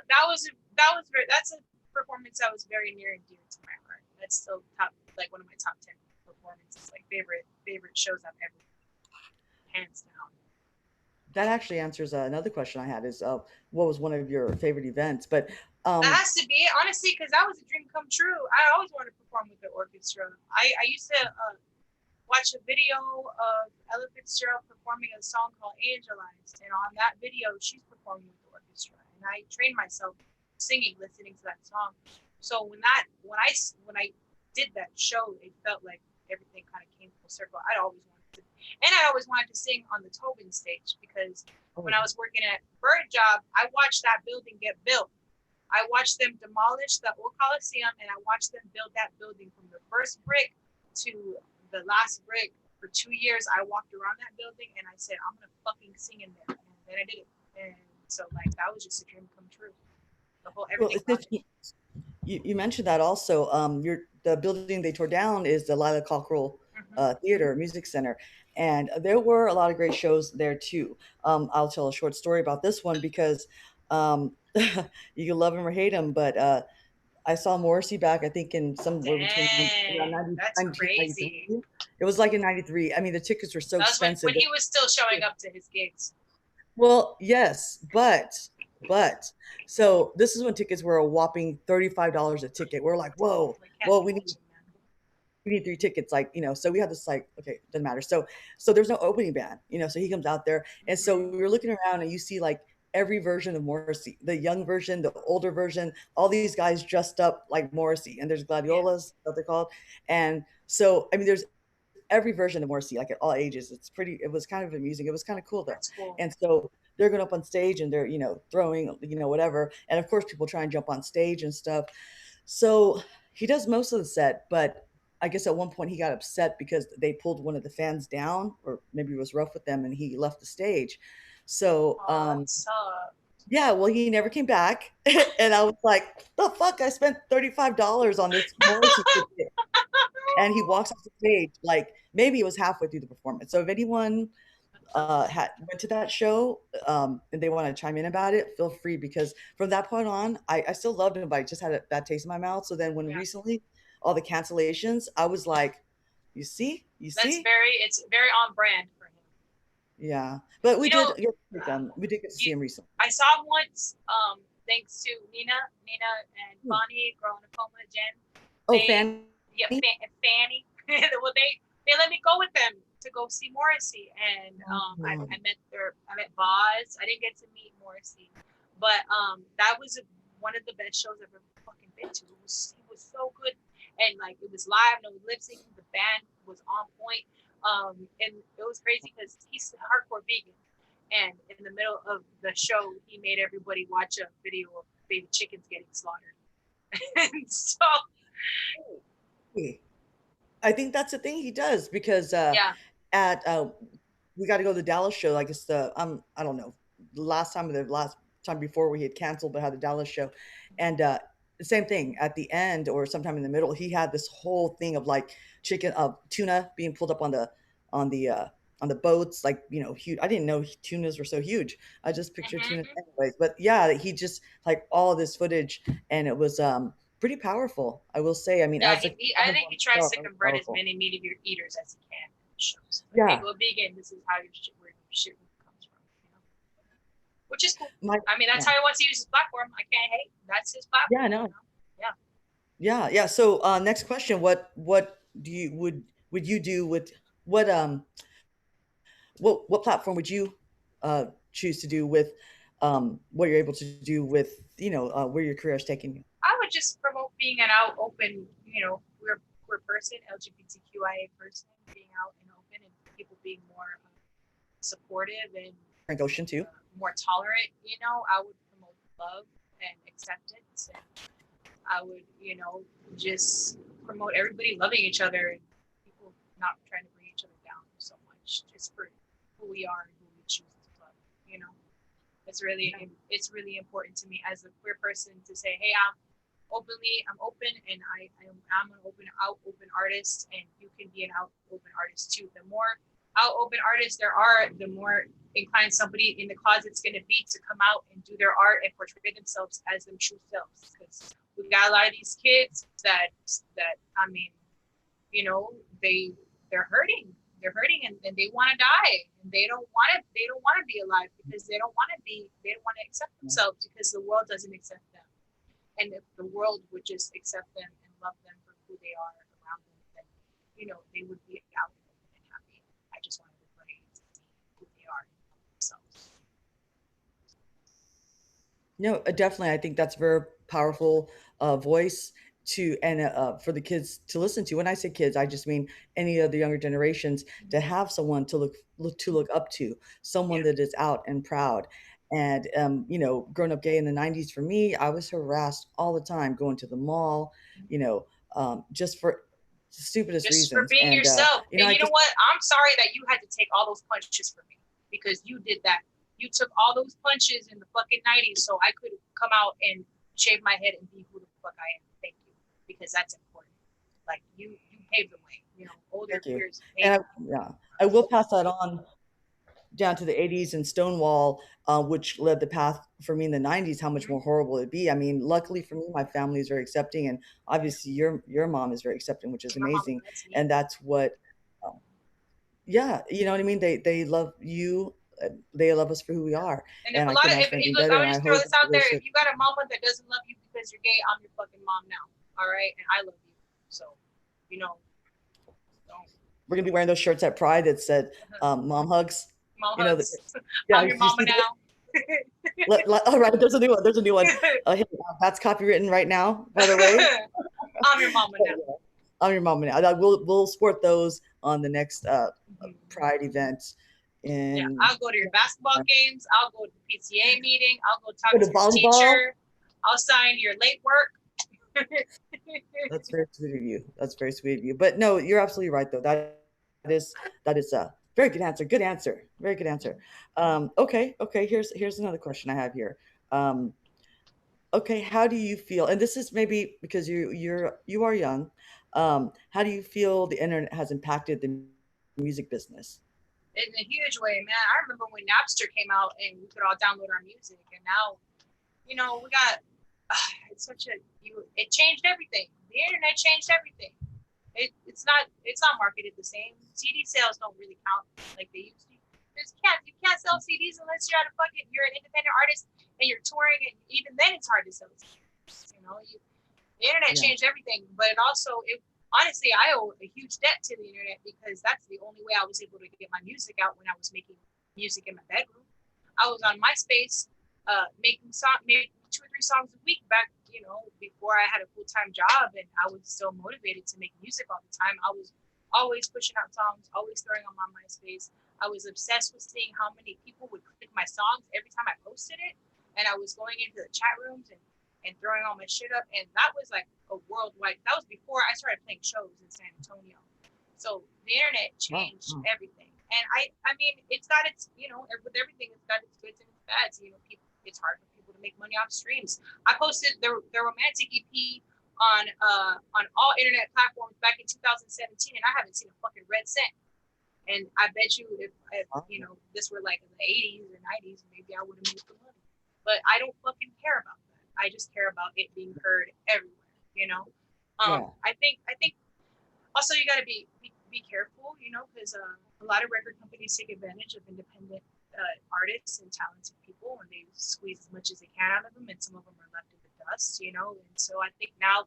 That's a performance that was very near and dear to my heart. That's still one of my top 10 performances, like favorite shows I've ever done, hands down. That actually answers another question I had is what was one of your favorite events? But that has to be, honestly, because that was a dream come true. I always wanted to perform with the orchestra. I used to watch a video of Ella Fitzgerald performing a song called Angelized, and on that video she's performing with the orchestra, and I trained myself singing, listening to that song. So when I did that show, it felt like everything kind of came full circle. I always wanted to sing on the Tobin stage because when I was working at Bird Job, I watched that building get built. I watched them demolish the old Coliseum, and I watched them build that building from the first brick to the last brick. For 2 years, I walked around that building, and I said, I'm going to fucking sing in there. And then I did it. And so, like, that was just a dream come true. The whole, Well, everything about it. you mentioned that also. The building they tore down is the Lila Cockrell Theater Music Center, and there were a lot of great shows there too. I'll tell a short story about this one because you can love him or hate him, but I saw Morrissey back, I think, in somewhere between around Dang, 90, that's 1993. crazy. It was like in 93. I mean, the tickets were so That was expensive. when he was still showing up to his gigs. Well, yes, but so this is when tickets were a whopping $35 a ticket. We're like, whoa, I can't well, imagine, man. we need three tickets, like, so we had this, like, okay, doesn't matter. So there's no opening band, so he comes out there, and so we were looking around, and you see like every version of Morrissey, the young version, the older version, all these guys dressed up like Morrissey, and there's Yeah. gladiolas, what they're called, and so I mean, there's every version of Morrissey, like at all ages. It was kind of amusing. It was kind of cool though. That's cool. And so they're going up on stage and they're, throwing, whatever. And of course, people try and jump on stage and stuff. So he does most of the set, but I guess at one point he got upset because they pulled one of the fans down, or maybe it was rough with them, and he left the stage. So, Oh, that sucks. yeah, well, he never came back. And I was like, the fuck? I spent $35 on this Morrissey ticket. And he walks off the stage like maybe it was halfway through the performance. So if anyone had went to that show and they want to chime in about it, feel free, because from that point on, I still loved him, but I just had a bad taste in my mouth. So then when Yeah. recently all the cancellations, I was like, you see, It's very on brand for him. yeah. But You know, we did get to see him recently. I saw him once, thanks to Nina and Bonnie, Girl in a Coma, Jen. Fanny. Yeah, Fanny. Well, they let me go with them to go see Morrissey, and I met Boz. I didn't get to meet Morrissey, but that was one of the best shows I've ever fucking been to. He was so good, and like it was live, no lip syncing. The band was on point, and it was crazy because he's a hardcore vegan, and in the middle of the show, he made everybody watch a video of baby chickens getting slaughtered, and so. I think that's the thing he does because Yeah. at we got to go to the Dallas show. I guess I don't know, the last time before we had canceled, but had the Dallas show, and the same thing at the end or sometime in the middle. He had this whole thing of like tuna being pulled up on the uh, on the boats, like huge. I didn't know tunas were so huge. I just pictured tuna anyways. But yeah, he just like all this footage, and it was pretty powerful, I will say. I mean, Yeah, as I think he tries to convert as many meat eaters as he can. Shows. Like, yeah, hey, go vegan. This is how where your shit comes from. Which is cool. I mean, that's yeah. how he wants to use his platform. I can't hate. That's his platform. Yeah, no. Yeah. Yeah. So next question: What do you would you do with what what platform would you choose to do with what you're able to do with where your career is taking you? I would just promote being an out, open, queer person, LGBTQIA person, being out and open, and people being more supportive and Frank Ocean too. More tolerant. I would promote love and acceptance, and I would, just promote everybody loving each other and people not trying to bring each other down so much, just for who we are and who we choose to love. It's really important to me as a queer person to say, hey, I'm open, and I'm an open artist, and you can be an out open artist too. The more out open artists there are, the more inclined somebody in the closet's going to be to come out and do their art and portray themselves as them true selves. Because we've got a lot of these kids that I mean, they're hurting. They're hurting, and they want to die, and they don't want to be alive because they don't want to accept themselves because the world doesn't accept them. And if the world would just accept them and love them for who they are around them, then they would be out and happy. I just want everybody to see who they are themselves. No, definitely. I think that's very powerful voice to and for the kids to listen to. When I say kids, I just mean any of the younger generations, to have someone to look up to, someone Yeah. that is out and proud. And growing up gay in the '90s, for me, I was harassed all the time going to the mall, you know, just for the stupidest Just for reasons. being And yourself. And I you know guess what? I'm sorry that you had to take all those punches for me because you did that. You took all those punches in the fucking 90s so I could come out and shave my head and be who the fuck I am. Thank you. Because that's important. Like you paved the way. You know, older thank you. peers And paved yeah, I will pass that on down to the '80s and Stonewall, which led the path for me in the '90s. How much more horrible it'd be. I mean, luckily for me, my family is very accepting, and yeah. obviously your mom is very accepting, which is My mom amazing. lets me. And that's what, um, yeah, you know what I mean. They love you. They love us for who we are, And if and a I lot couldn't of ask if for anything look, better. I'm And gonna I just throw hope this out there. Alyssa, If you got a mama that doesn't love you because you're gay, I'm your fucking mom now. All right, and I love you. So, you know, don't we're gonna be wearing those shirts at Pride that said "Mom hugs." mom You know, hugs. yeah. I'm your You mama see those? now. All right, there's a new one. There's a new one. Hey, that's copywritten right now, by the way. I'm your mama now. I'm your mom now. We'll sport those on the next Pride event. Yeah, In I'll go to your basketball games. I'll go to the PTA meeting. I'll go go talk to to your volleyball. teacher. I'll sign your late work. That's very sweet of you. That's very sweet of you. But no, you're absolutely right though. That is a very good answer. Good answer. Very good answer. Okay. Here's another question I have here. Um, okay, how do you feel? And this is maybe because you are young. How do you feel the internet has impacted the music business? In a huge way, man. I remember when Napster came out and we could all download our music, and now, we got. It's such a It changed everything. The internet changed everything. It's not marketed the same. CD sales don't really count like they used to. You can't sell CDs unless you're an independent artist and you're touring, and even then it's hard to sell CDs. The internet Yeah. changed everything, but it honestly, I owe a huge debt to the internet because that's the only way I was able to get my music out when I was making music in my bedroom. I was on MySpace, making 2 or 3 songs a week back, before I had a full-time job, and I was still motivated to make music all the time. I was always pushing out songs, always throwing on my MySpace. I was obsessed with seeing how many people would click my songs every time I posted it, and I was going into the chat rooms and throwing all my shit up. And that was like a worldwide, that was before I started playing shows in San Antonio. So the internet changed everything. And I mean, it's got its, with everything, it's got its goods and its bads. It's hard for people to make money off streams. I posted the romantic EP on all internet platforms back in 2017, and I haven't seen a fucking red cent. And I bet you if this were like in the 80s or 90s, maybe I would have made some money. But I don't fucking care about that. I just care about it being heard everywhere. Yeah. I think also you got to be careful, because a lot of record companies take advantage of independent artists and talented people, and they squeeze as much as they can out of them, and some of them are left in the dust. And so I think now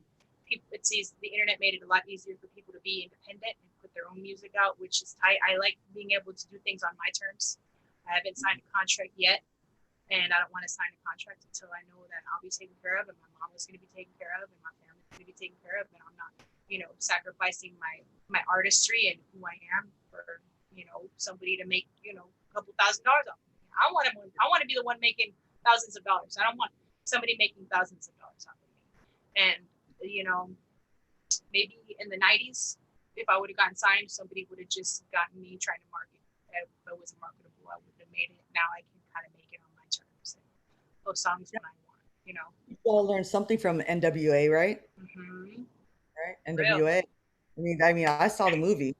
the internet made it a lot easier for people to be independent and put their own music out, which is tight. I like being able to do things on my terms. I haven't signed a contract yet, and I don't want to sign a contract until I know that I'll be taken care of, and my mom is going to be taken care of, and my family's going to be taken care of, and I'm not, sacrificing my artistry and who I am for, somebody to make, a couple $1,000s off of me. I want to be the one making thousands of dollars. I don't want somebody making thousands of dollars off of me. And maybe in the 90s, if I would have gotten signed, somebody would have just gotten me trying to market. If it wasn't marketable, I would have made it. Now I can kind of make it on my terms and post songs when I want. You all learned something from NWA, right? Mm-hmm. Right? Real. NWA. I mean, I saw the movie.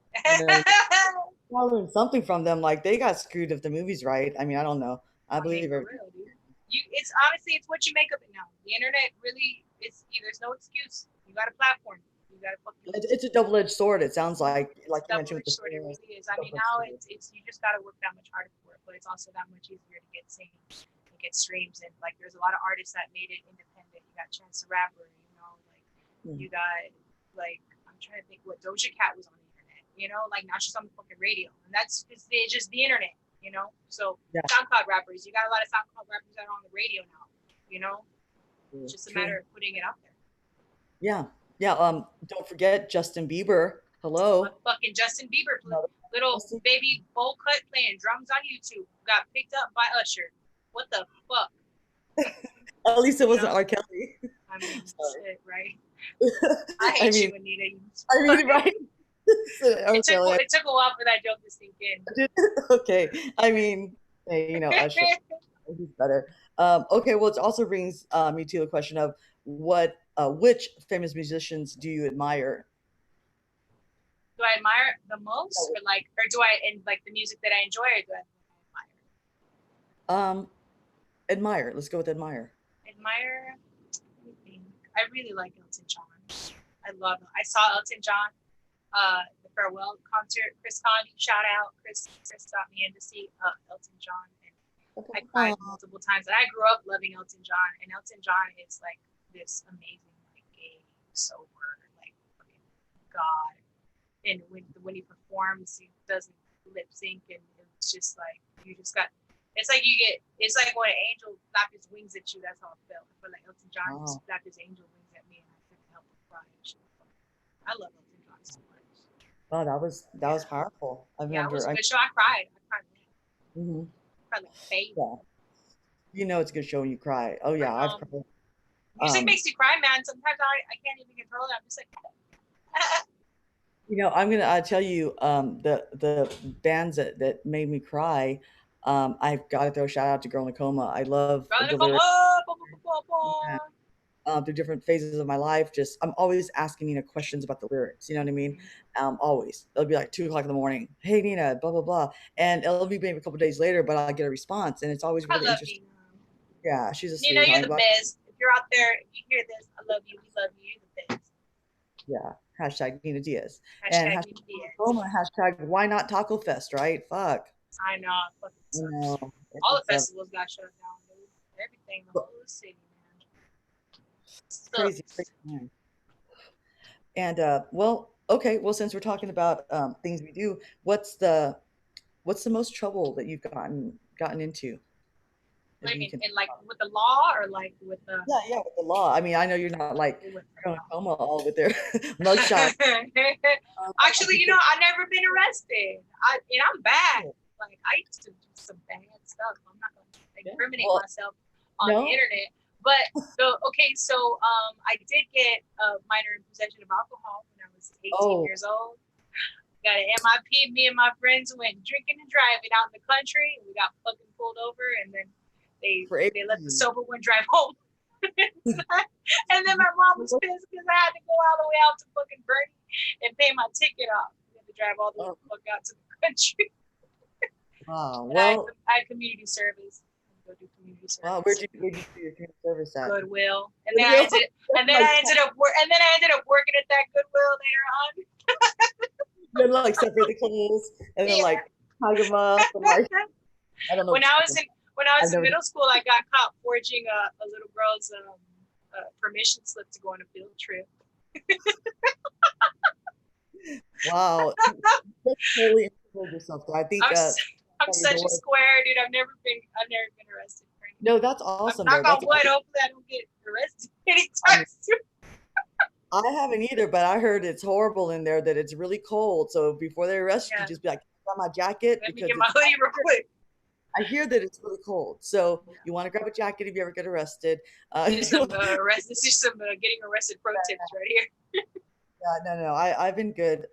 I learned something from them. Like they got screwed if the movie's right. I mean, I don't know. I I mean, believe for it. real, dude. It's honestly, it's what you make of it now. The internet really is. There's no excuse. You got a platform. You got to fucking. It's a double-edged sword. It sounds like It's you mentioned with double-edged the sword. It singers. really is. I mean, Double-edged now sword. it's you just got to work that much harder for it, but it's also that much easier to get seen and get streams. And like, there's a lot of artists that made it independent. You got Chance the Rapper. You got like I'm trying to think what Doja Cat was on the internet. Like now she's on the fucking radio, and that's just the internet. So Yeah. SoundCloud rappers, you got a lot of SoundCloud rappers that are on the radio now. It's just a True. matter of putting it out there. Yeah, Yeah. Don't forget Justin Bieber. Hello. Fucking Justin Bieber, Another little Justin. baby bowl cut playing drums on YouTube, got picked up by Usher. What the fuck? At least it You wasn't know? R. Kelly. I mean, Sorry. shit, right? I I hate mean, you, Anita. right? R. Kelly. It took a while for that joke to sink in. Okay. I mean, hey, Usher, he's better. Okay. Well, it also brings me to the question of which famous musicians do you admire? Do I admire the most, or do I and like the music that I enjoy, or do I admire? Um, admire. Let's go with admire. Admire. Let me think. I really like Elton John. I saw Elton John, the farewell concert. Chris Condy, shout out. Chris got me in to see Elton John, and I cried multiple times. And I grew up loving Elton John, and Elton John is like this amazing, like gay, sober, like fucking god. And when he performs, he doesn't lip sync, and it's just like you just got. It's like it's like when an angel flapped his wings at you. That's how it felt. I feel like Elton John just flapped his angel wings at me, and I couldn't help but cry. I love Elton John so much. Oh, that was powerful. I Yeah, it was remember. a good show. I cried. Mhm. I cried like a baby. Yeah. It's a good show when you cry. Oh yeah, I've cried. Music makes you cry, man. Sometimes I can't even control it. I'm just like. I'm gonna tell you the bands that made me cry. I've got to throw a shout out to Girl in a Coma. I love the lyrics. Yeah. Through different phases of my life. Just I'm always asking Nina questions about the lyrics. You know what I mean? Always. It'll be like 2 o'clock in the morning. Hey Nina, blah blah blah, and it'll be maybe a couple days later, but I'll get a response, and it's always I really love interesting. Nina. Yeah, she's a Nina, sweetheart. you're the best. If you're out there, you hear this. I love you. We love you. You're the best. Yeah. Hashtag Nina Diaz. And Hashtag hashtag Nina Diaz. Coma, hashtag why not Taco Fest, right? Fuck. I know. You know, all the festivals got shut down, dude. Everything, the whole city, man. Crazy, crazy man. And okay. Well, since we're talking about things we do, what's the most trouble that you've gotten into? What do you mean? And like with the law or like with the yeah, with the law. I mean, I know you're not like going coma all with their mugshot. Actually, I've never been arrested. I'm bad. Like I used to do some bad stuff. I'm not going to incriminate myself on the internet. But I did get a minor in possession of alcohol when I was 18 years old. Got an MIP. Me and my friends went drinking and driving out in the country, and we got fucking pulled over, and then they let the sober one drive home. And then my mom was pissed because I had to go all the way out to fucking Bernie and pay my ticket off. We had to drive all the way fuck out to the country. Wow. Well, I had community service. Go do community service. Wow, where'd you do your community service at? Goodwill. And then I ended up working at that Goodwill later on. Then like separate the clothes and then like hug them up and like I don't know. When I was in middle school, I got caught forging a little girl's permission slip to go on a field trip. Wow, that's totally involved yourself. I think I'm such a square, dude. I've never been arrested. No, that's awesome. Knock on wood. Hopefully, I don't get arrested anytime soon. I haven't either, but I heard it's horrible in there. That it's really cold. So before they arrest you, just be like, "Grab my jacket." Let me get my hoodie real quick. I hear that it's really cold, so you want to grab a jacket if you ever get arrested. This is some getting arrested pro tips right here. Yeah, no. I've been good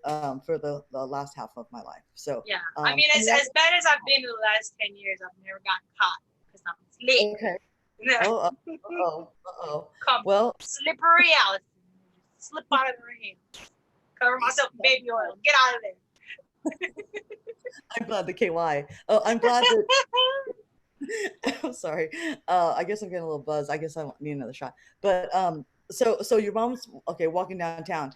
for the last half of my life. So yeah, I mean, as bad as I've been in the last 10 years, I've never gotten caught because I'm slick. Okay. Well, slippery Alison. Slip out of her hand. Cover myself in baby oil. Get out of there. I'm glad the KY. Oh, I'm glad that. I'm sorry. I guess I'm getting a little buzz. I guess I need another shot. But so your mom's okay. Walking downtown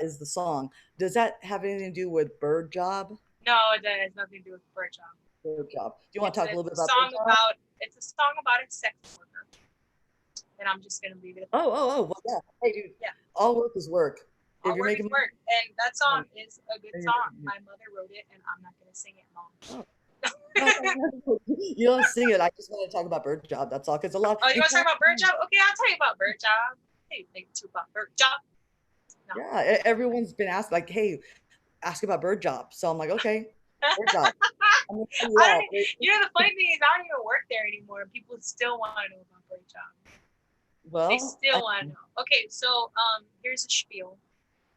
is the song. Does that have anything to do with Bird Job? No, it has nothing to do with Bird Job. Bird Job. Do you want to talk a little bit about Bird Job? It's a song about a sex worker. And I'm just gonna leave it at that. Well, yeah. Hey, dude. Yeah. All work is work. All work is work. And that song is a good song. My mother wrote it, and I'm not gonna sing it, Mom. You don't sing it. I just want to talk about Bird Job. That's all. Because a lot. Oh, you want to talk about Bird Job? Okay, I'll tell you about Bird Job. Hey, think too about Bird Job. No. Yeah, everyone's been asked like, "Hey, ask about bird job." So I'm like, "Okay, bird job. I'm gonna pull you I don't. up." The funny thing is, I don't even work there anymore. People still want to know about bird job. They Well, still want to know. Okay, so here's a spiel.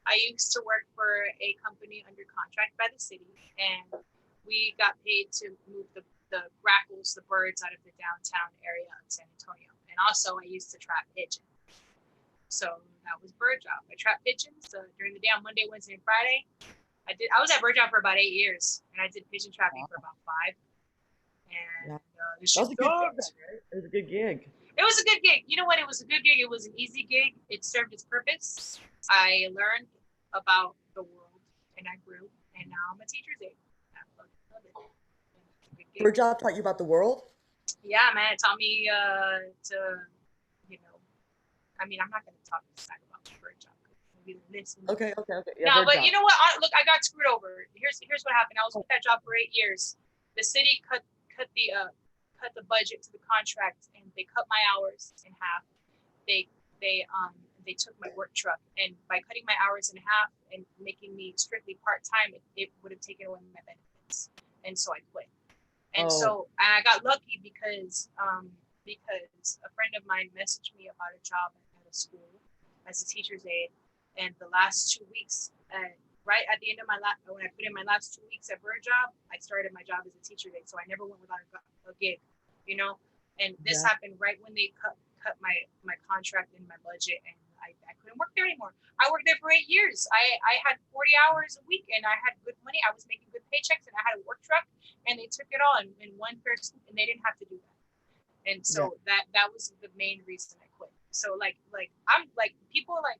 I used to work for a company under contract by the city, and we got paid to move the grackles, the birds, out of the downtown area of San Antonio. And also, I used to trap pigeons. So that was bird job. I trapped pigeons during the day on Monday, Wednesday, and Friday. I was at bird job for about 8 years, and I did pigeon trapping for about 5. And yeah, this that shit was a good gig, sucked. though, right? It was a good gig. It was a good gig. You know what? It was a good gig. It was an easy gig. It served its purpose. I learned about the world, and I grew. And now I'm a teacher's aide. I fucking love it. And it's a good gig. Bird job taught you about the world. Yeah, man. It taught me to, you know, I mean, I'm not going to talk smack about my bird job. Maybe listen. Okay, okay, okay. Yeah, No, bird but job. you know what? Look, I got screwed over. Here's what happened. I was with that job for 8 years. The city cut the budget to the contract, and they cut my hours in half. They they um they took my work truck, and by cutting my hours in half and making me strictly part time, it would have taken away my benefits, and so I quit. And Oh, so I got lucky because a friend of mine messaged me about a job at a school as a teacher's aide, and the last 2 weeks, right at the end of when I put in my last 2 weeks at Bird Job, I started my job as a teacher's aide. So I never went without a gig, you know. And this yeah. happened right when they cut my contract and my budget, and I couldn't work there anymore. I worked there for 8 years. I had 40 hours a week, and I had good money. I was making good paychecks, and I had a work truck, and they took it all in one person, and they didn't have to do that. And Yeah. so that was the main reason I quit. So I'm like people like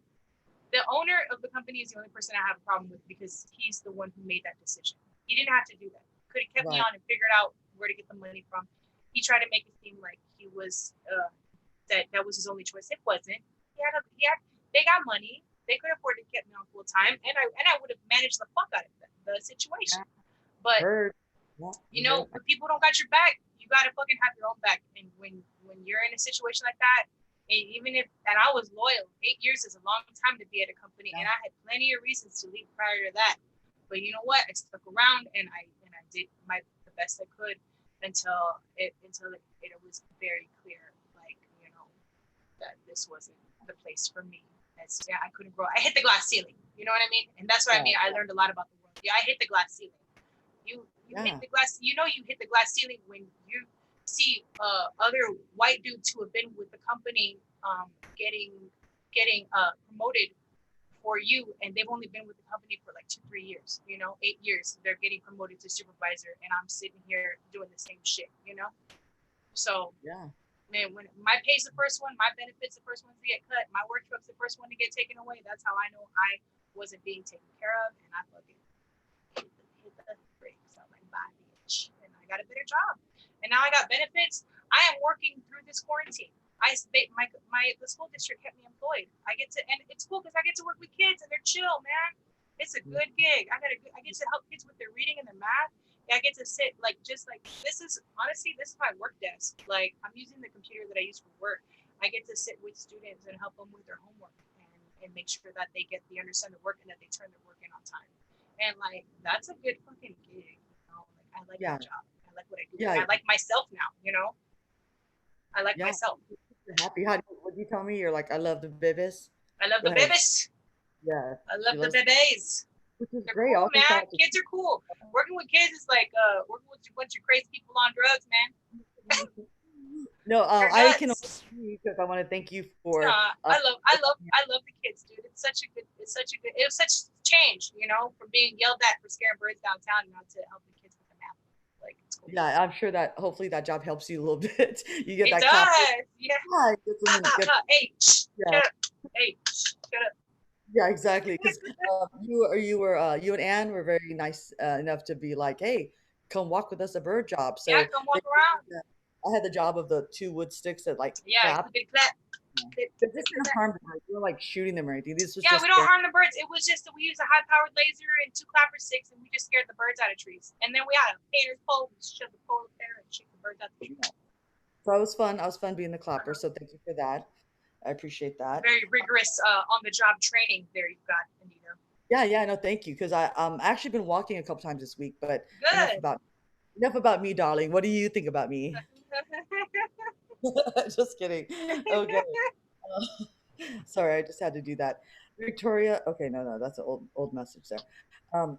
the owner of the company is the only person I have a problem with because he's the one who made that decision. He didn't have to do that. Could have kept me Right. on and figured out where to get the money from. He tried to make it seem like he was that was his only choice. It wasn't. They got money. They could afford to keep me on full time, and I would have managed the fuck out of the situation. Yeah. But Bird. Yeah. when people don't got your back, you gotta fucking have your own back. And when you're in a situation like that, and I was loyal, 8 years is a long time to be at a company, and I had plenty of reasons to leave prior to that. But you know what? I stuck around, and I did the best I could until it was very clear, like that this wasn't the place for me. I couldn't grow. I hit the glass ceiling. You know what I mean? And that's what I mean. I learned a lot about the world. Yeah, I hit the glass ceiling. You hit the glass. You hit the glass ceiling when you see other white dudes who have been with the company getting promoted for you, and they've only been with the company for like 2-3 years. 8 years. They're getting promoted to supervisor, and I'm sitting here doing the same shit. So yeah. man, when my pay's the first one, my benefits the first ones to get cut, my work truck's the first one to get taken away. That's how I know I wasn't being taken care of, and I fucking hit the brakes. I'm like, bye, bitch. And I got a better job, and now I got benefits. I am working through this quarantine. The school district kept me employed. And it's cool because I get to work with kids, and they're chill, man. It's a good gig. I get to help kids with their reading and their math. I get to sit this is my work desk. Like, I'm using the computer that I use for work. I get to sit with students and help them with their homework and make sure that they understand the work and that they turn their work in on time. And like, that's a good fucking gig. Like, I like Yeah. my job. I like what I do. Yeah. I like myself now. I like Yeah. myself. You're happy. What you tell me? You're like, I love the bibis. I love Go the ahead. babies. Yeah. I love the babies. Which is They're great. cool, Also, man. Kids are cool. Working with kids is like working with a bunch of crazy people on drugs, man. No, They're I can nuts. because I want to thank you for I love the kids, dude. It was such change, from being yelled at for scaring birds downtown, to helping kids with the map. Like, it's cool. yeah, I'm sure that hopefully that job helps you a little bit. You get It that clap. does. Yeah. Yeah, get some good, Hey, yeah, shut up. Hey, shut up. yeah, exactly. Because you and Anne were very nice enough to be like, hey, come walk with us a bird job. Yeah, So come walk around. I had the job of the two wood sticks that like Yeah, clap. they clap. But this didn't harm the birds. We were like shooting them or anything. This was Yeah, just we don't harm the birds. It was just that we used a high-powered laser and 2 clapper sticks, and we just scared the birds out of trees. And then we had a painter's pole. We shoved the pole up there and shoot the birds out the tree. so it was fun. I was fun being the clapper. So thank you for that. I appreciate that. Very rigorous on the job training there you've got, Anita. Yeah, yeah, no, thank you. Because I actually been walking a couple times this week, but enough Good. about enough about me, darling. What do you think about me? Just kidding. Okay. Uh, sorry, I just had to do that. Victoria. Okay, no, no, that's an old message there. Um,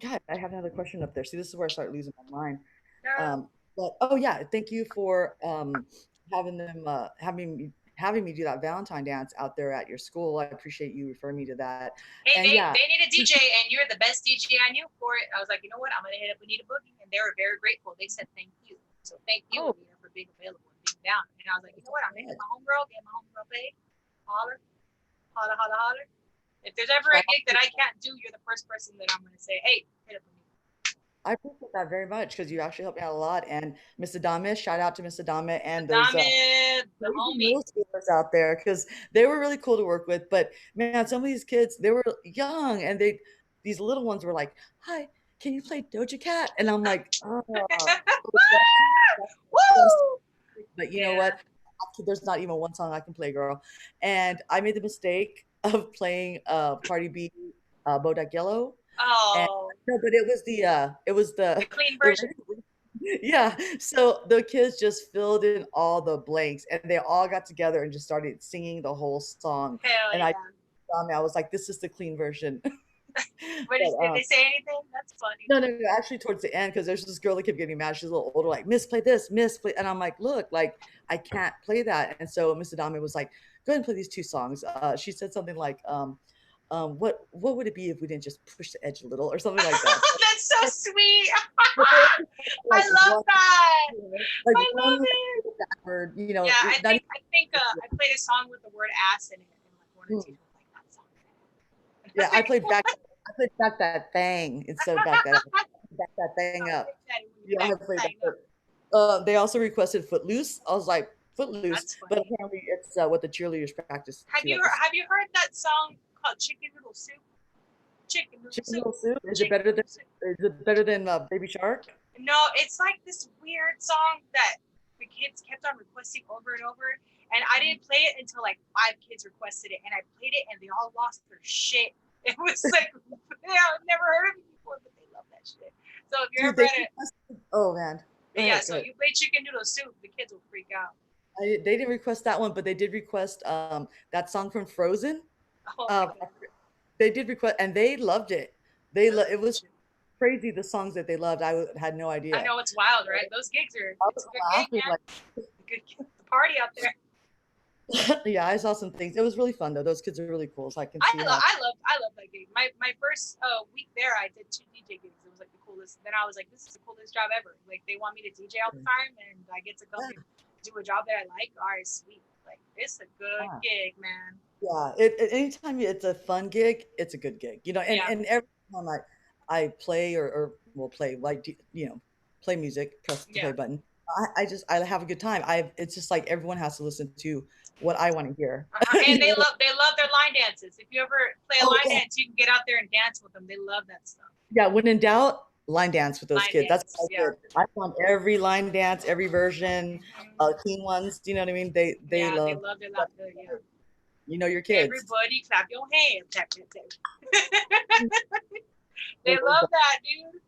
God, I have another question up there. See, this is where I start losing my mind. No. But oh yeah, thank you for having me do that Valentine dance out there at your school. I appreciate you referring me to that. Hey, And yeah, they need a DJ, and you're the best DJ I knew for it. I was like, you know what? I'm gonna hit up Anita Boogie, and they were very grateful. They said thank you. So thank you, oh, Anita, for being available and being down. And I was like, you know what? I'm gonna hit my homegirl, get my homegirl paid. Holler, holler, holler, holler. If there's ever a shout gig out that I can't do, you're the first person that I'm gonna say, hey, hit up Anita. I appreciate that very much because you actually helped me out a lot. And Miss Adame, shout out to Miss Adame and those Adame, the crazy homie. middle schoolers out there because they were really cool to work with. But man, some of these kids, they were young and these little ones were like, "Hi, can you play Doja Cat?" And I'm like, "Oh." Woo! But you know Yeah. what? There's not even one song I can play, girl. And I made the mistake of playing Cardi B, Bodak Yellow. And Oh, no, but it was the clean the version. yeah. So the kids just filled in all the blanks, and they all got together and just started singing the whole song. Hell And yeah. I was like, "This is the clean version." What But did they say anything? That's funny. no, no, no. Actually, towards the end, because there's this girl that kept getting mad. She's a little older, like, "Miss, play this, Miss, play," and I'm like, "Look, like, I can't play that." And so Miss Adame was like, "Go ahead and play these two songs." She said something like, what would it be if we didn't just push the edge a little, or something like that. That's so sweet. But they were I like love one, that. like I one love it. backward, Yeah, not I think I played a song with the word ass in it, and like one or two even. people like that song. Yeah, I played back that thing instead of back that up. Back that thing Oh, up. Big Daddy, when you Yeah, I back have the played that. thing up. They also requested Footloose. I was like, Footloose, That's but funny. apparently it's what the cheerleaders practice to at the Have you heard that song called Chicken Noodle Soup? Chicken Noodle Chicken Soup. Noodle Soup. Chicken Noodle Soup. Is it better than Baby Shark? No, it's like this weird song that the kids kept on requesting over and over. And I didn't play it until like 5 kids requested it. And I played it and they all lost their shit. It was like, yeah, I've never heard of it before, but they love that shit. So if you're Dude, ever at it, oh man. yeah, Go so ahead. you play Chicken Noodle Soup, the kids will freak out. They didn't request that one, but they did request that song from Frozen. Oh my Um, God. they did request, and they loved it. It was crazy the songs that they loved. Had no I idea. know it's wild, right? Those gigs are, I it's was a good gig, laughing man. like, The party out there. yeah, I saw some things. It was really fun though. Those kids are really cool, so I can see how. I love that gig. My first week there, I did 2 DJ gigs. It was like the coolest. Then I was like, this is the coolest job ever. Like they want me to DJ all the time, and I get to come Yeah, and do a job that I like. All right, sweet. Like it's a good yeah. gig, man. Yeah, anytime it's a fun gig, it's a good gig, Yeah. and every time I play or will play like play music, press the play Yeah. button. I have a good time. It's just like everyone has to listen to what I want to hear. And You know? they love their line dances. If you ever play a Oh line yeah, dance, you can get out there and dance with them. They love that stuff. yeah. When in doubt, line dance with those Line kids. That's dance, what I yeah. did. I found every line dance, every version, Mhm. clean ones. Do you know what I mean? They Yeah, they love. love their lot. Yeah. You know your kids. Everybody clap your hands. Tap, tap, tap. I They love love that, dude.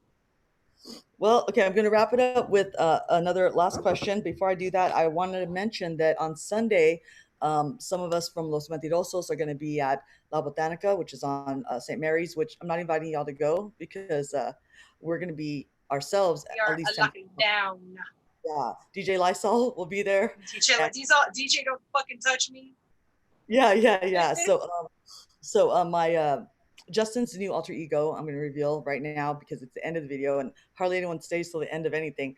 Well, okay, I'm going to wrap it up with another last question. Before I do that, I wanted to mention that on Sunday, some of us from Los Mentirosos are going to be at La Botanica, which is on St. Mary's, which I'm not inviting y'all to go because we're going to be ourselves We at are least 10. locking down. Yeah, DJ Lysol will be there. And DJ, don't fucking touch me. yeah, yeah, yeah. So my Justin's new alter ego, I'm going to reveal right now because it's the end of the video and hardly anyone stays till the end of anything.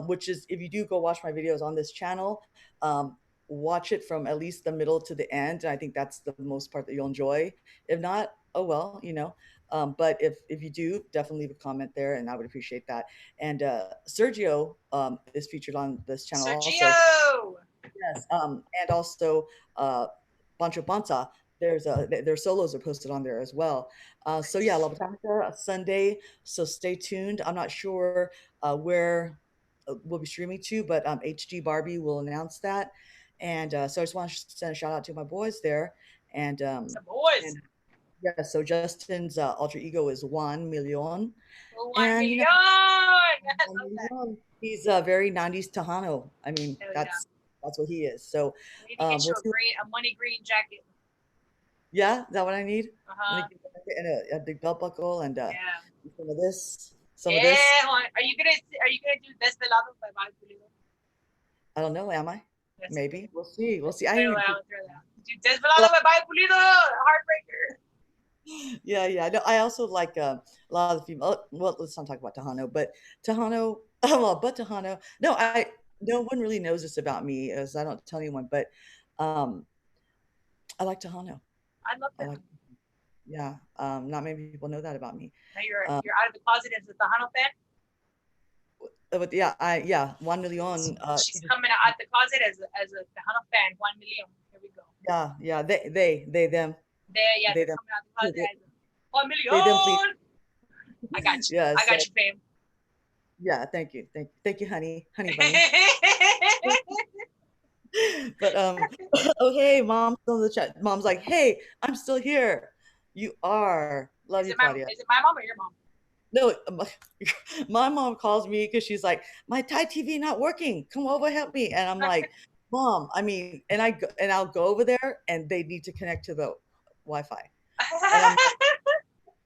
Which is if you do go watch my videos on this channel, um, watch it from at least the middle to the end. And I think that's the most part that you'll enjoy. If not, oh well, But if you do, definitely leave a comment there, and I would appreciate that. And Sergio is featured on this channel also. Sergio. Yes, and also Bancho Panza. Their solos are posted on there as well. So yeah, La Nice. Botanica Sunday. So stay tuned. I'm not sure where we'll be streaming to, but HG Barbie will announce that. And so I just want to send a shout out to my boys there. And Some boys. and yeah, so Justin's alter ego is Juan Million, One and million. I Juan love that. Million, he's very '90s Tejano. I mean, Hell yeah. that's what he is. So I need to get you we'll see. a money green jacket. Yeah, is that what I need? I Uh-huh. need and a big belt buckle and Yeah. some of this, some of this. Yeah. Are you gonna do Desvelado by Bobby Pulido? I don't know. Am I? Yes, okay. Maybe. We'll see. We'll see. I Throw need that to. out, throw that out. Do Desvelado by Bobby Pulido, heartbreaker. Yeah, yeah. No, I also like a lot of the female. Well, let's not talk about Tejano, but Tejano. Well, but Tejano. No one really knows this about me, as I don't tell anyone. But um, I like Tejano. I love I that. like. Yeah. Not many people know that about me. Now Um, you're out of the closet as a Tejano fan. but yeah, 1 million. She's coming out the closet as a Tejano fan. 1 million. Here we go. Yeah. They them. They They're them. coming out the closet as a 1 They them. Please. million. I got you. Yeah. I So got you, fam. yeah. Thank you, honey bunny. But oh hey, mom's on the chat. Mom's like, hey, I'm still here. You are. Love you, Claudia. Is it my mom or your mom? No, my mom calls me because she's like, my Thai TV not working. Come over, help me. And I'm like, Mom, I mean, and I'll go over there and they need to connect to the Wi-Fi. And I'm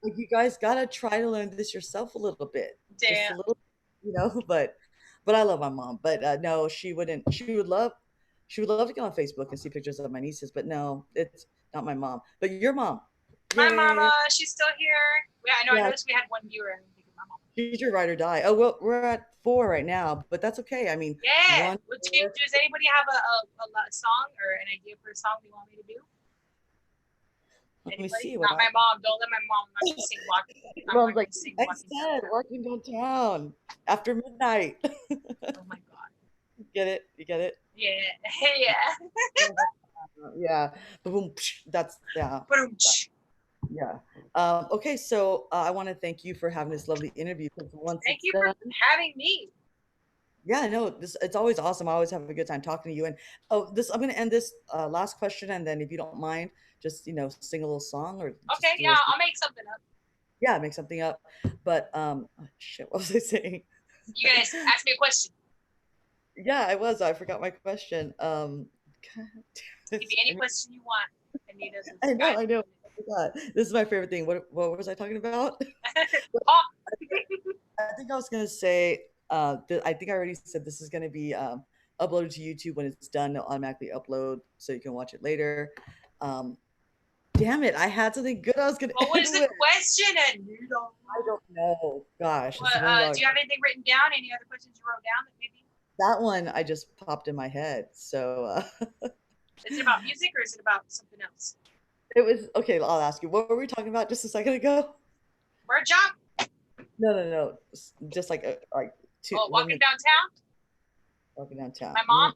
like, you guys gotta try to learn this yourself a little bit. Just a Damn. little, but I love my mom. But no, she wouldn't. She would love to get on Facebook and see pictures of my nieces, but no, it's not my mom. But your mom. My mama, Yay. she's still here. Yeah, I know. I Yeah, noticed we had one viewer. I'm thinking my mom. she's your ride or die. Oh, well, we're at 4 right now, but that's okay. I mean, Yeah. one. Does anybody have a song or an idea for a song they want me to do? Let Anybody? me see. Not my mom. Don't let my mom. I'm not gonna sing walking. I'm Mom's not like, gonna sing I walking said, downtown. walking downtown after midnight. Oh my god. Get it? You get it? Yeah. Yeah. Yeah. Boom. That's yeah. Boom. Yeah. Okay, so I want to thank you for having this lovely interview. Because once Thank it's you done, for having me. yeah, no, this it's always awesome. I always have a good time talking to you. And oh, this I'm gonna end this last question, and then if you don't mind, just sing a little song or Okay, just a yeah, little, I'll make something up. yeah, make something up. But oh, shit, what was I saying? You guys ask me a question. Yeah, I was. I forgot my question. God damn Give it. me any question you want. Anita's I know, guys. I know. I forgot. This is my favorite thing. What was I talking about? Oh, I think I was gonna say. I think I already said this is gonna be uploaded to YouTube when it's done. It'll automatically upload so you can watch it later. Um, damn it! I had something good I was gonna what end was the with. question, Anita? I don't know. Gosh, What, it's $1 million. do you have anything written down? Any other questions you wrote down that maybe? That one I just popped in my head. So Is it about music or is it about something else? it was okay. I'll ask you. What were we talking about just a second ago? Word job? No. Just like two. Oh, walking downtown? Walking downtown. My mom?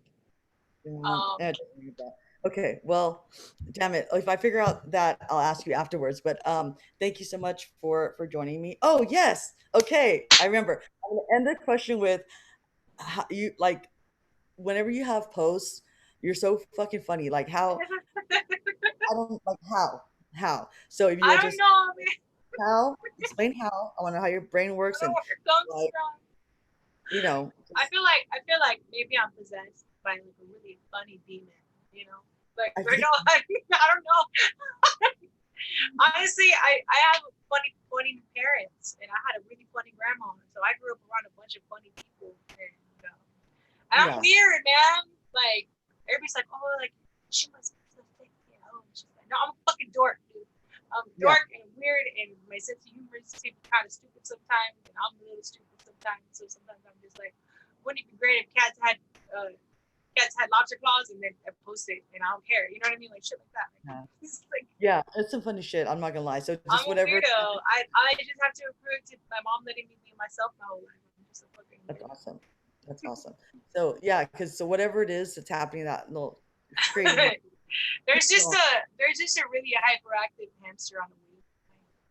Okay, well, damn it. If I figure out that, I'll ask you afterwards. But thank you so much for joining me. Oh yes, okay, I remember. I'm gonna end the question with how you like whenever you have posts, you're so fucking funny. Like how I don't like how. So if you I would don't just know, man. how explain how. I want to know how your brain works and like I feel like maybe I'm possessed by like a really funny demon, you know? Like I we're think, not like I don't know. Honestly, I have funny parents and I had a really funny grandma. So I grew up around a bunch of funny people and I'm weird, man. Like everybody's like, oh, like she must be so thick, you know. She's like, no, I'm a fucking dork, dude. I'm dark and weird, and my sense of humor is kind of stupid sometimes, and I'm a little stupid sometimes. So sometimes I'm just like, wouldn't it be great if cats had lobster claws, and then I post it, and I don't care. You know what I mean? Like shit like that. Like, yeah, it's some funny shit. I'm not gonna lie. So just I'm whatever. A weirdo. I just have to approve to my mom letting me be myself my whole life. I'm just a fucking weirdo. That's awesome. That's awesome. So yeah, because so whatever it is that's happening, that little crazy. there's just a really hyperactive hamster on the wheel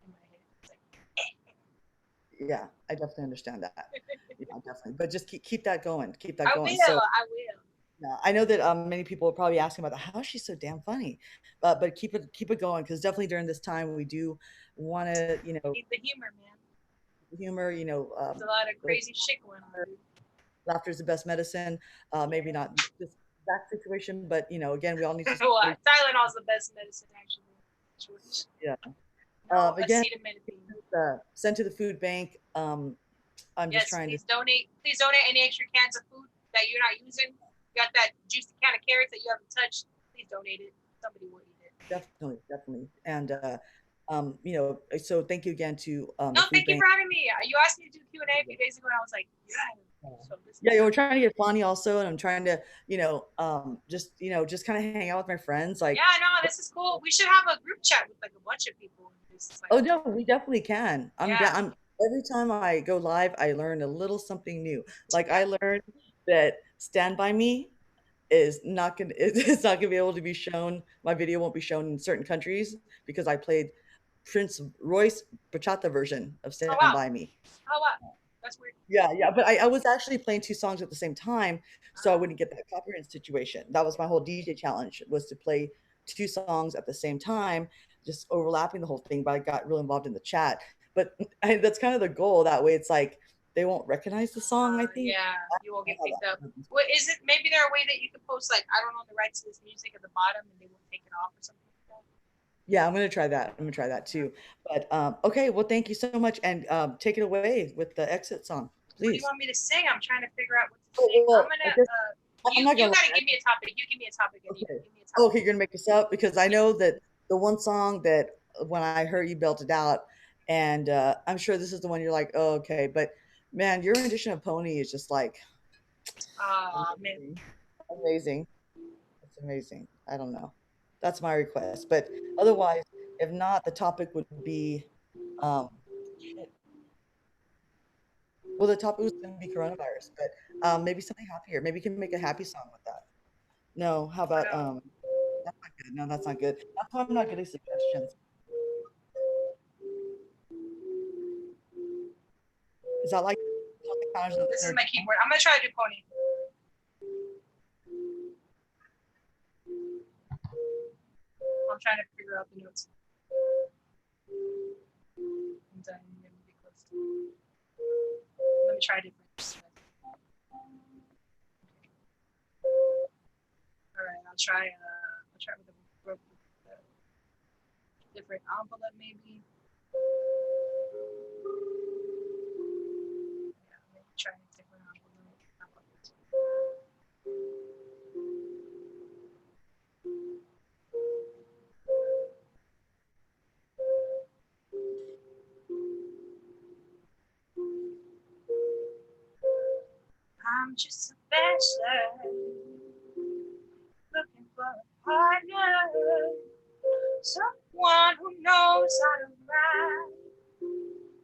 in my head. It's like, yeah, I definitely understand that. Yeah, definitely. But just keep that going. Keep that I going. will. So I will. Yeah, I know that many people are probably asking about that. How is she so damn funny? But keep it going because definitely during this time we do want to Need the humor, man. humor. There's a lot of crazy shit going on, dude. Laughter is the best medicine. Maybe Yeah. not this that situation, but again, we all need to Well, stay. Tylenol's the best medicine, actually. Yeah. No Again, acetaminophen. send to the food bank. I'm just Yes, trying to. please donate. Please donate any extra cans of food that you're not using. You got that juicy can of carrots that you haven't touched. Please donate it. Somebody will eat it. Definitely, definitely. And so thank you again to No, the food thank you bank. for having me. You asked me to do Q&A a few days ago, and I was like, yeah. So this Yeah, is we're trying to get Fonny also, and I'm trying to, just kind of hang out with my friends. Like, yeah, no, this is cool. We should have a group chat with like a bunch of people. Just like, oh no, we definitely can. yeah, I'm every time I go live, I learn a little something new. Like yeah. I learned that Stand By Me is not gonna it's not gonna be able to be shown. My video won't be shown in certain countries because I played Prince Royce bachata version of Oh Stand wow, By Me. oh wow, that's weird. Yeah, yeah, but I was actually playing 2 songs at the same time, so I Uh, wouldn't get that copyright situation. That was my whole DJ challenge, was to play 2 songs at the same time, just overlapping the whole thing, but I got real involved in the chat. But that's kind of the goal, that way it's like, they won't recognize the song, I think. yeah, you won't I get don't know picked how up. that happens. What is it? Maybe there a way that you could post like I don't know the rights to this music at the bottom, and they won't take it off or something like that. Yeah, I'm gonna try that. I'm gonna try that Yeah. too. But, okay, well, thank you so much, and, take it away with the exit song, What do you please. want me to sing? I'm trying to figure out what to Oh, sing. I'm well, I gonna guess I'm not you gonna gotta lie. give me a topic. You give me a topic, Anita. Okay. Give me a Oh, topic. okay, you're gonna make this up because I Yeah. know that the one song that when I heard you belt it out, and I'm sure this is the one you're like, oh, okay, but man, your rendition of Pony is just like Man. amazing, amazing. It's amazing. I don't know. That's my request, but otherwise, if not, the topic would be, um, shit. Well, the topic was going to be coronavirus, but maybe something happier. Maybe you can make a happy song with that. No, how What about that's not good. No, that's not good. That's why I'm not getting suggestions. Is that like something kind of the This is third my time? keyboard. I'm gonna try to do Pony. I'm trying to figure out the notes. I'm done. I'm gonna be close to. Let me try different. All right, I'll try. I'll try with a different envelope, maybe. Yeah, maybe try a different envelope. How about this? I'm just a bachelor looking for a partner, someone who knows how to ride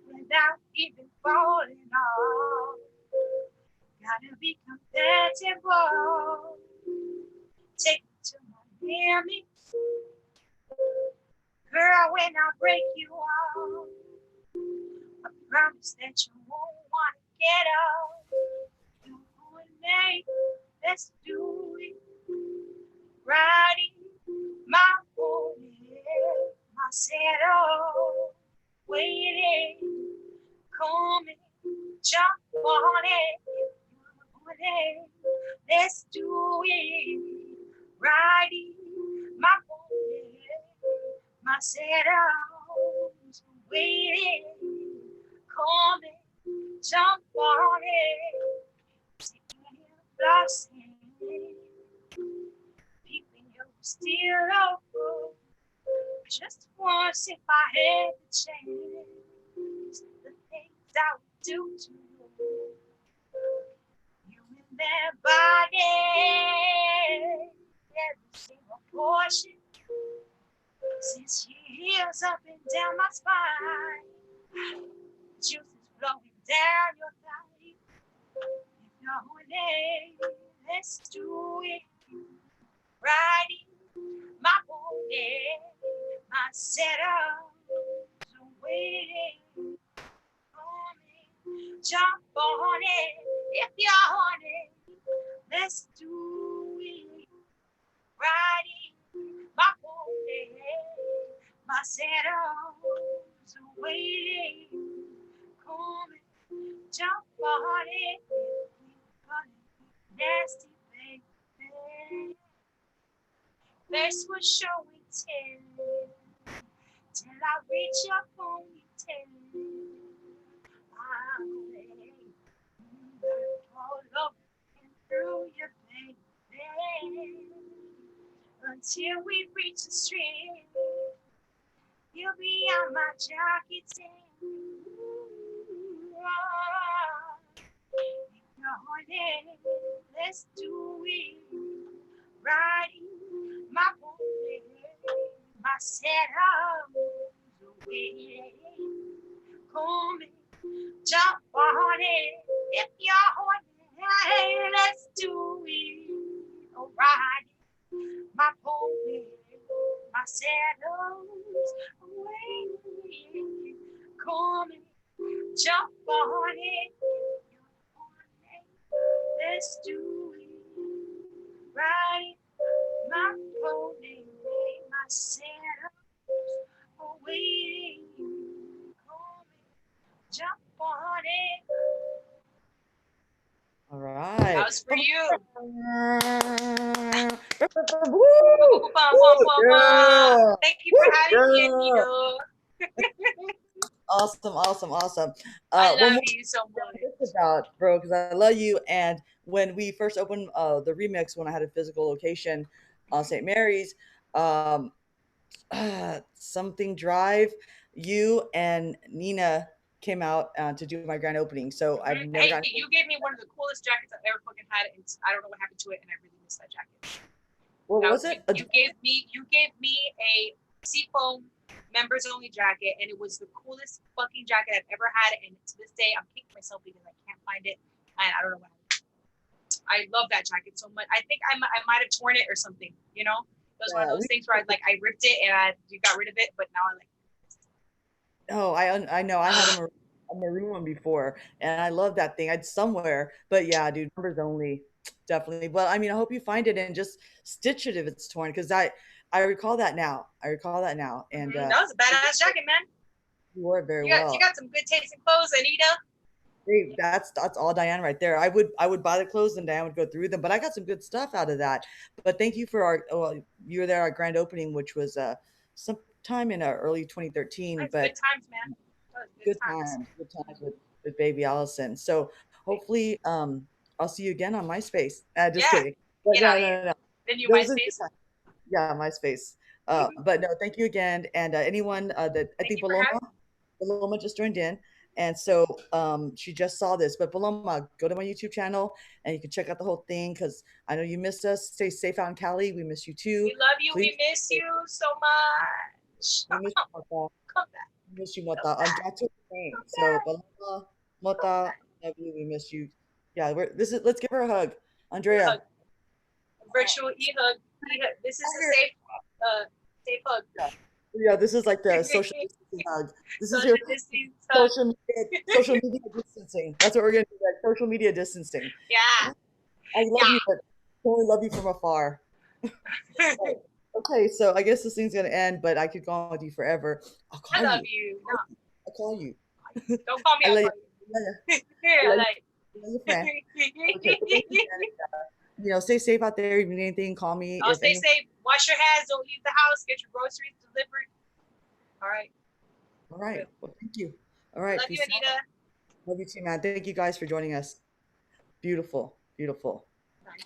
without even falling off. Gotta be compatible. Take me to Miami, girl. When I break you off, I promise that you won't want to get off. You and me, let's do it. Riding my pony, my saddle, waiting, coming, jump on it, if you want it. Let's do it. Riding my pony, my saddle, waiting, coming, jump on it. Sitting here flossing, peeping you still over. Just once, if I had the chance, the things I would do to you, you and that body, every single portion, since she heals up and down my spine, juices flowing down your thigh. If you're horny, let's do it. Riding my pony, my setup, waiting for me. Jump on it if you're horny. Let's do Let's was show and tell till I reach your ponytail. I'm all over and through your baby until we reach the street. You'll be on my jacket saying, let's do it. Riding my pony, my saddle's away. Come and jump on it if you're horny. Let's do it. Oh, riding my pony, my saddle's away. Come and jump on it if you're horny. Let's do it. Riding my pony, my saddle's away. Come and jump on it. All right. That was for you. Woo! Yeah. Thank you for having me, Anita. Awesome. I love you so much. About, bro, because I love you. And when we first opened the remix, when I had a physical location on St. Mary's, something drive, you and Nina came out to do my grand opening. So I've never Hey, gotten. you gave me one of the coolest jackets I've ever fucking had, and I don't know what happened to it, and I really miss that jacket. What was it? You gave me a seafoam members only jacket, and it was the coolest fucking jacket I've ever had. And to this day, I'm kicking myself because I can't find it, and I don't know what happened. I love that jacket so much. I think I might have torn it or something. You know, it was one of those things where I ripped it and you got rid of it, but now I like. Oh, I know. I had a maroon one before, and I love that thing. I'd somewhere, but yeah, dude, members only, definitely. But I mean, I hope you find it and just stitch it if it's torn, because I recall that now. And that was a badass jacket, man. You wore it very well. You got some good taste in clothes, Anita. Hey, that's all Diane right there. I would buy the clothes and Diane would go through them, but I got some good stuff out of that. But thank you for you were there at our grand opening, which was sometime in early 2013. That's but good times, man. Good times with baby Alison. So hopefully I'll see you again on MySpace. Just kidding. But no. The new MySpace. Yeah, MySpace. But no, thank you again. And anyone that I think Paloma just joined in. And so she just saw this. But Paloma, go to my YouTube channel and you can check out the whole thing, because I know you missed us. Stay safe out in Cali. We miss you too. We love you. Please. We miss you so much. We miss you, Mota. Come back. We miss you, Mota. So Paloma, Mota, love you. We miss you. Yeah, let's give her a hug. Andrea. Virtual e-hug. This is a safe hug. Yeah, this is like the social distancing hug. This is your social media distancing. That's what we're gonna do. Like social media distancing. Yeah. I love you, but I only love you from afar. Okay, so I guess this thing's gonna end, but I could go on with you forever. I love you. No. I'll call you. Don't call me. I love you. I love you. Okay. Stay safe out there. If you need anything, call me. Stay safe. Wash your hands. Don't leave the house. Get your groceries delivered. All right. Well, thank you. All right. Love you, Anita. Love you too, man. Thank you guys for joining us. Beautiful. Nice.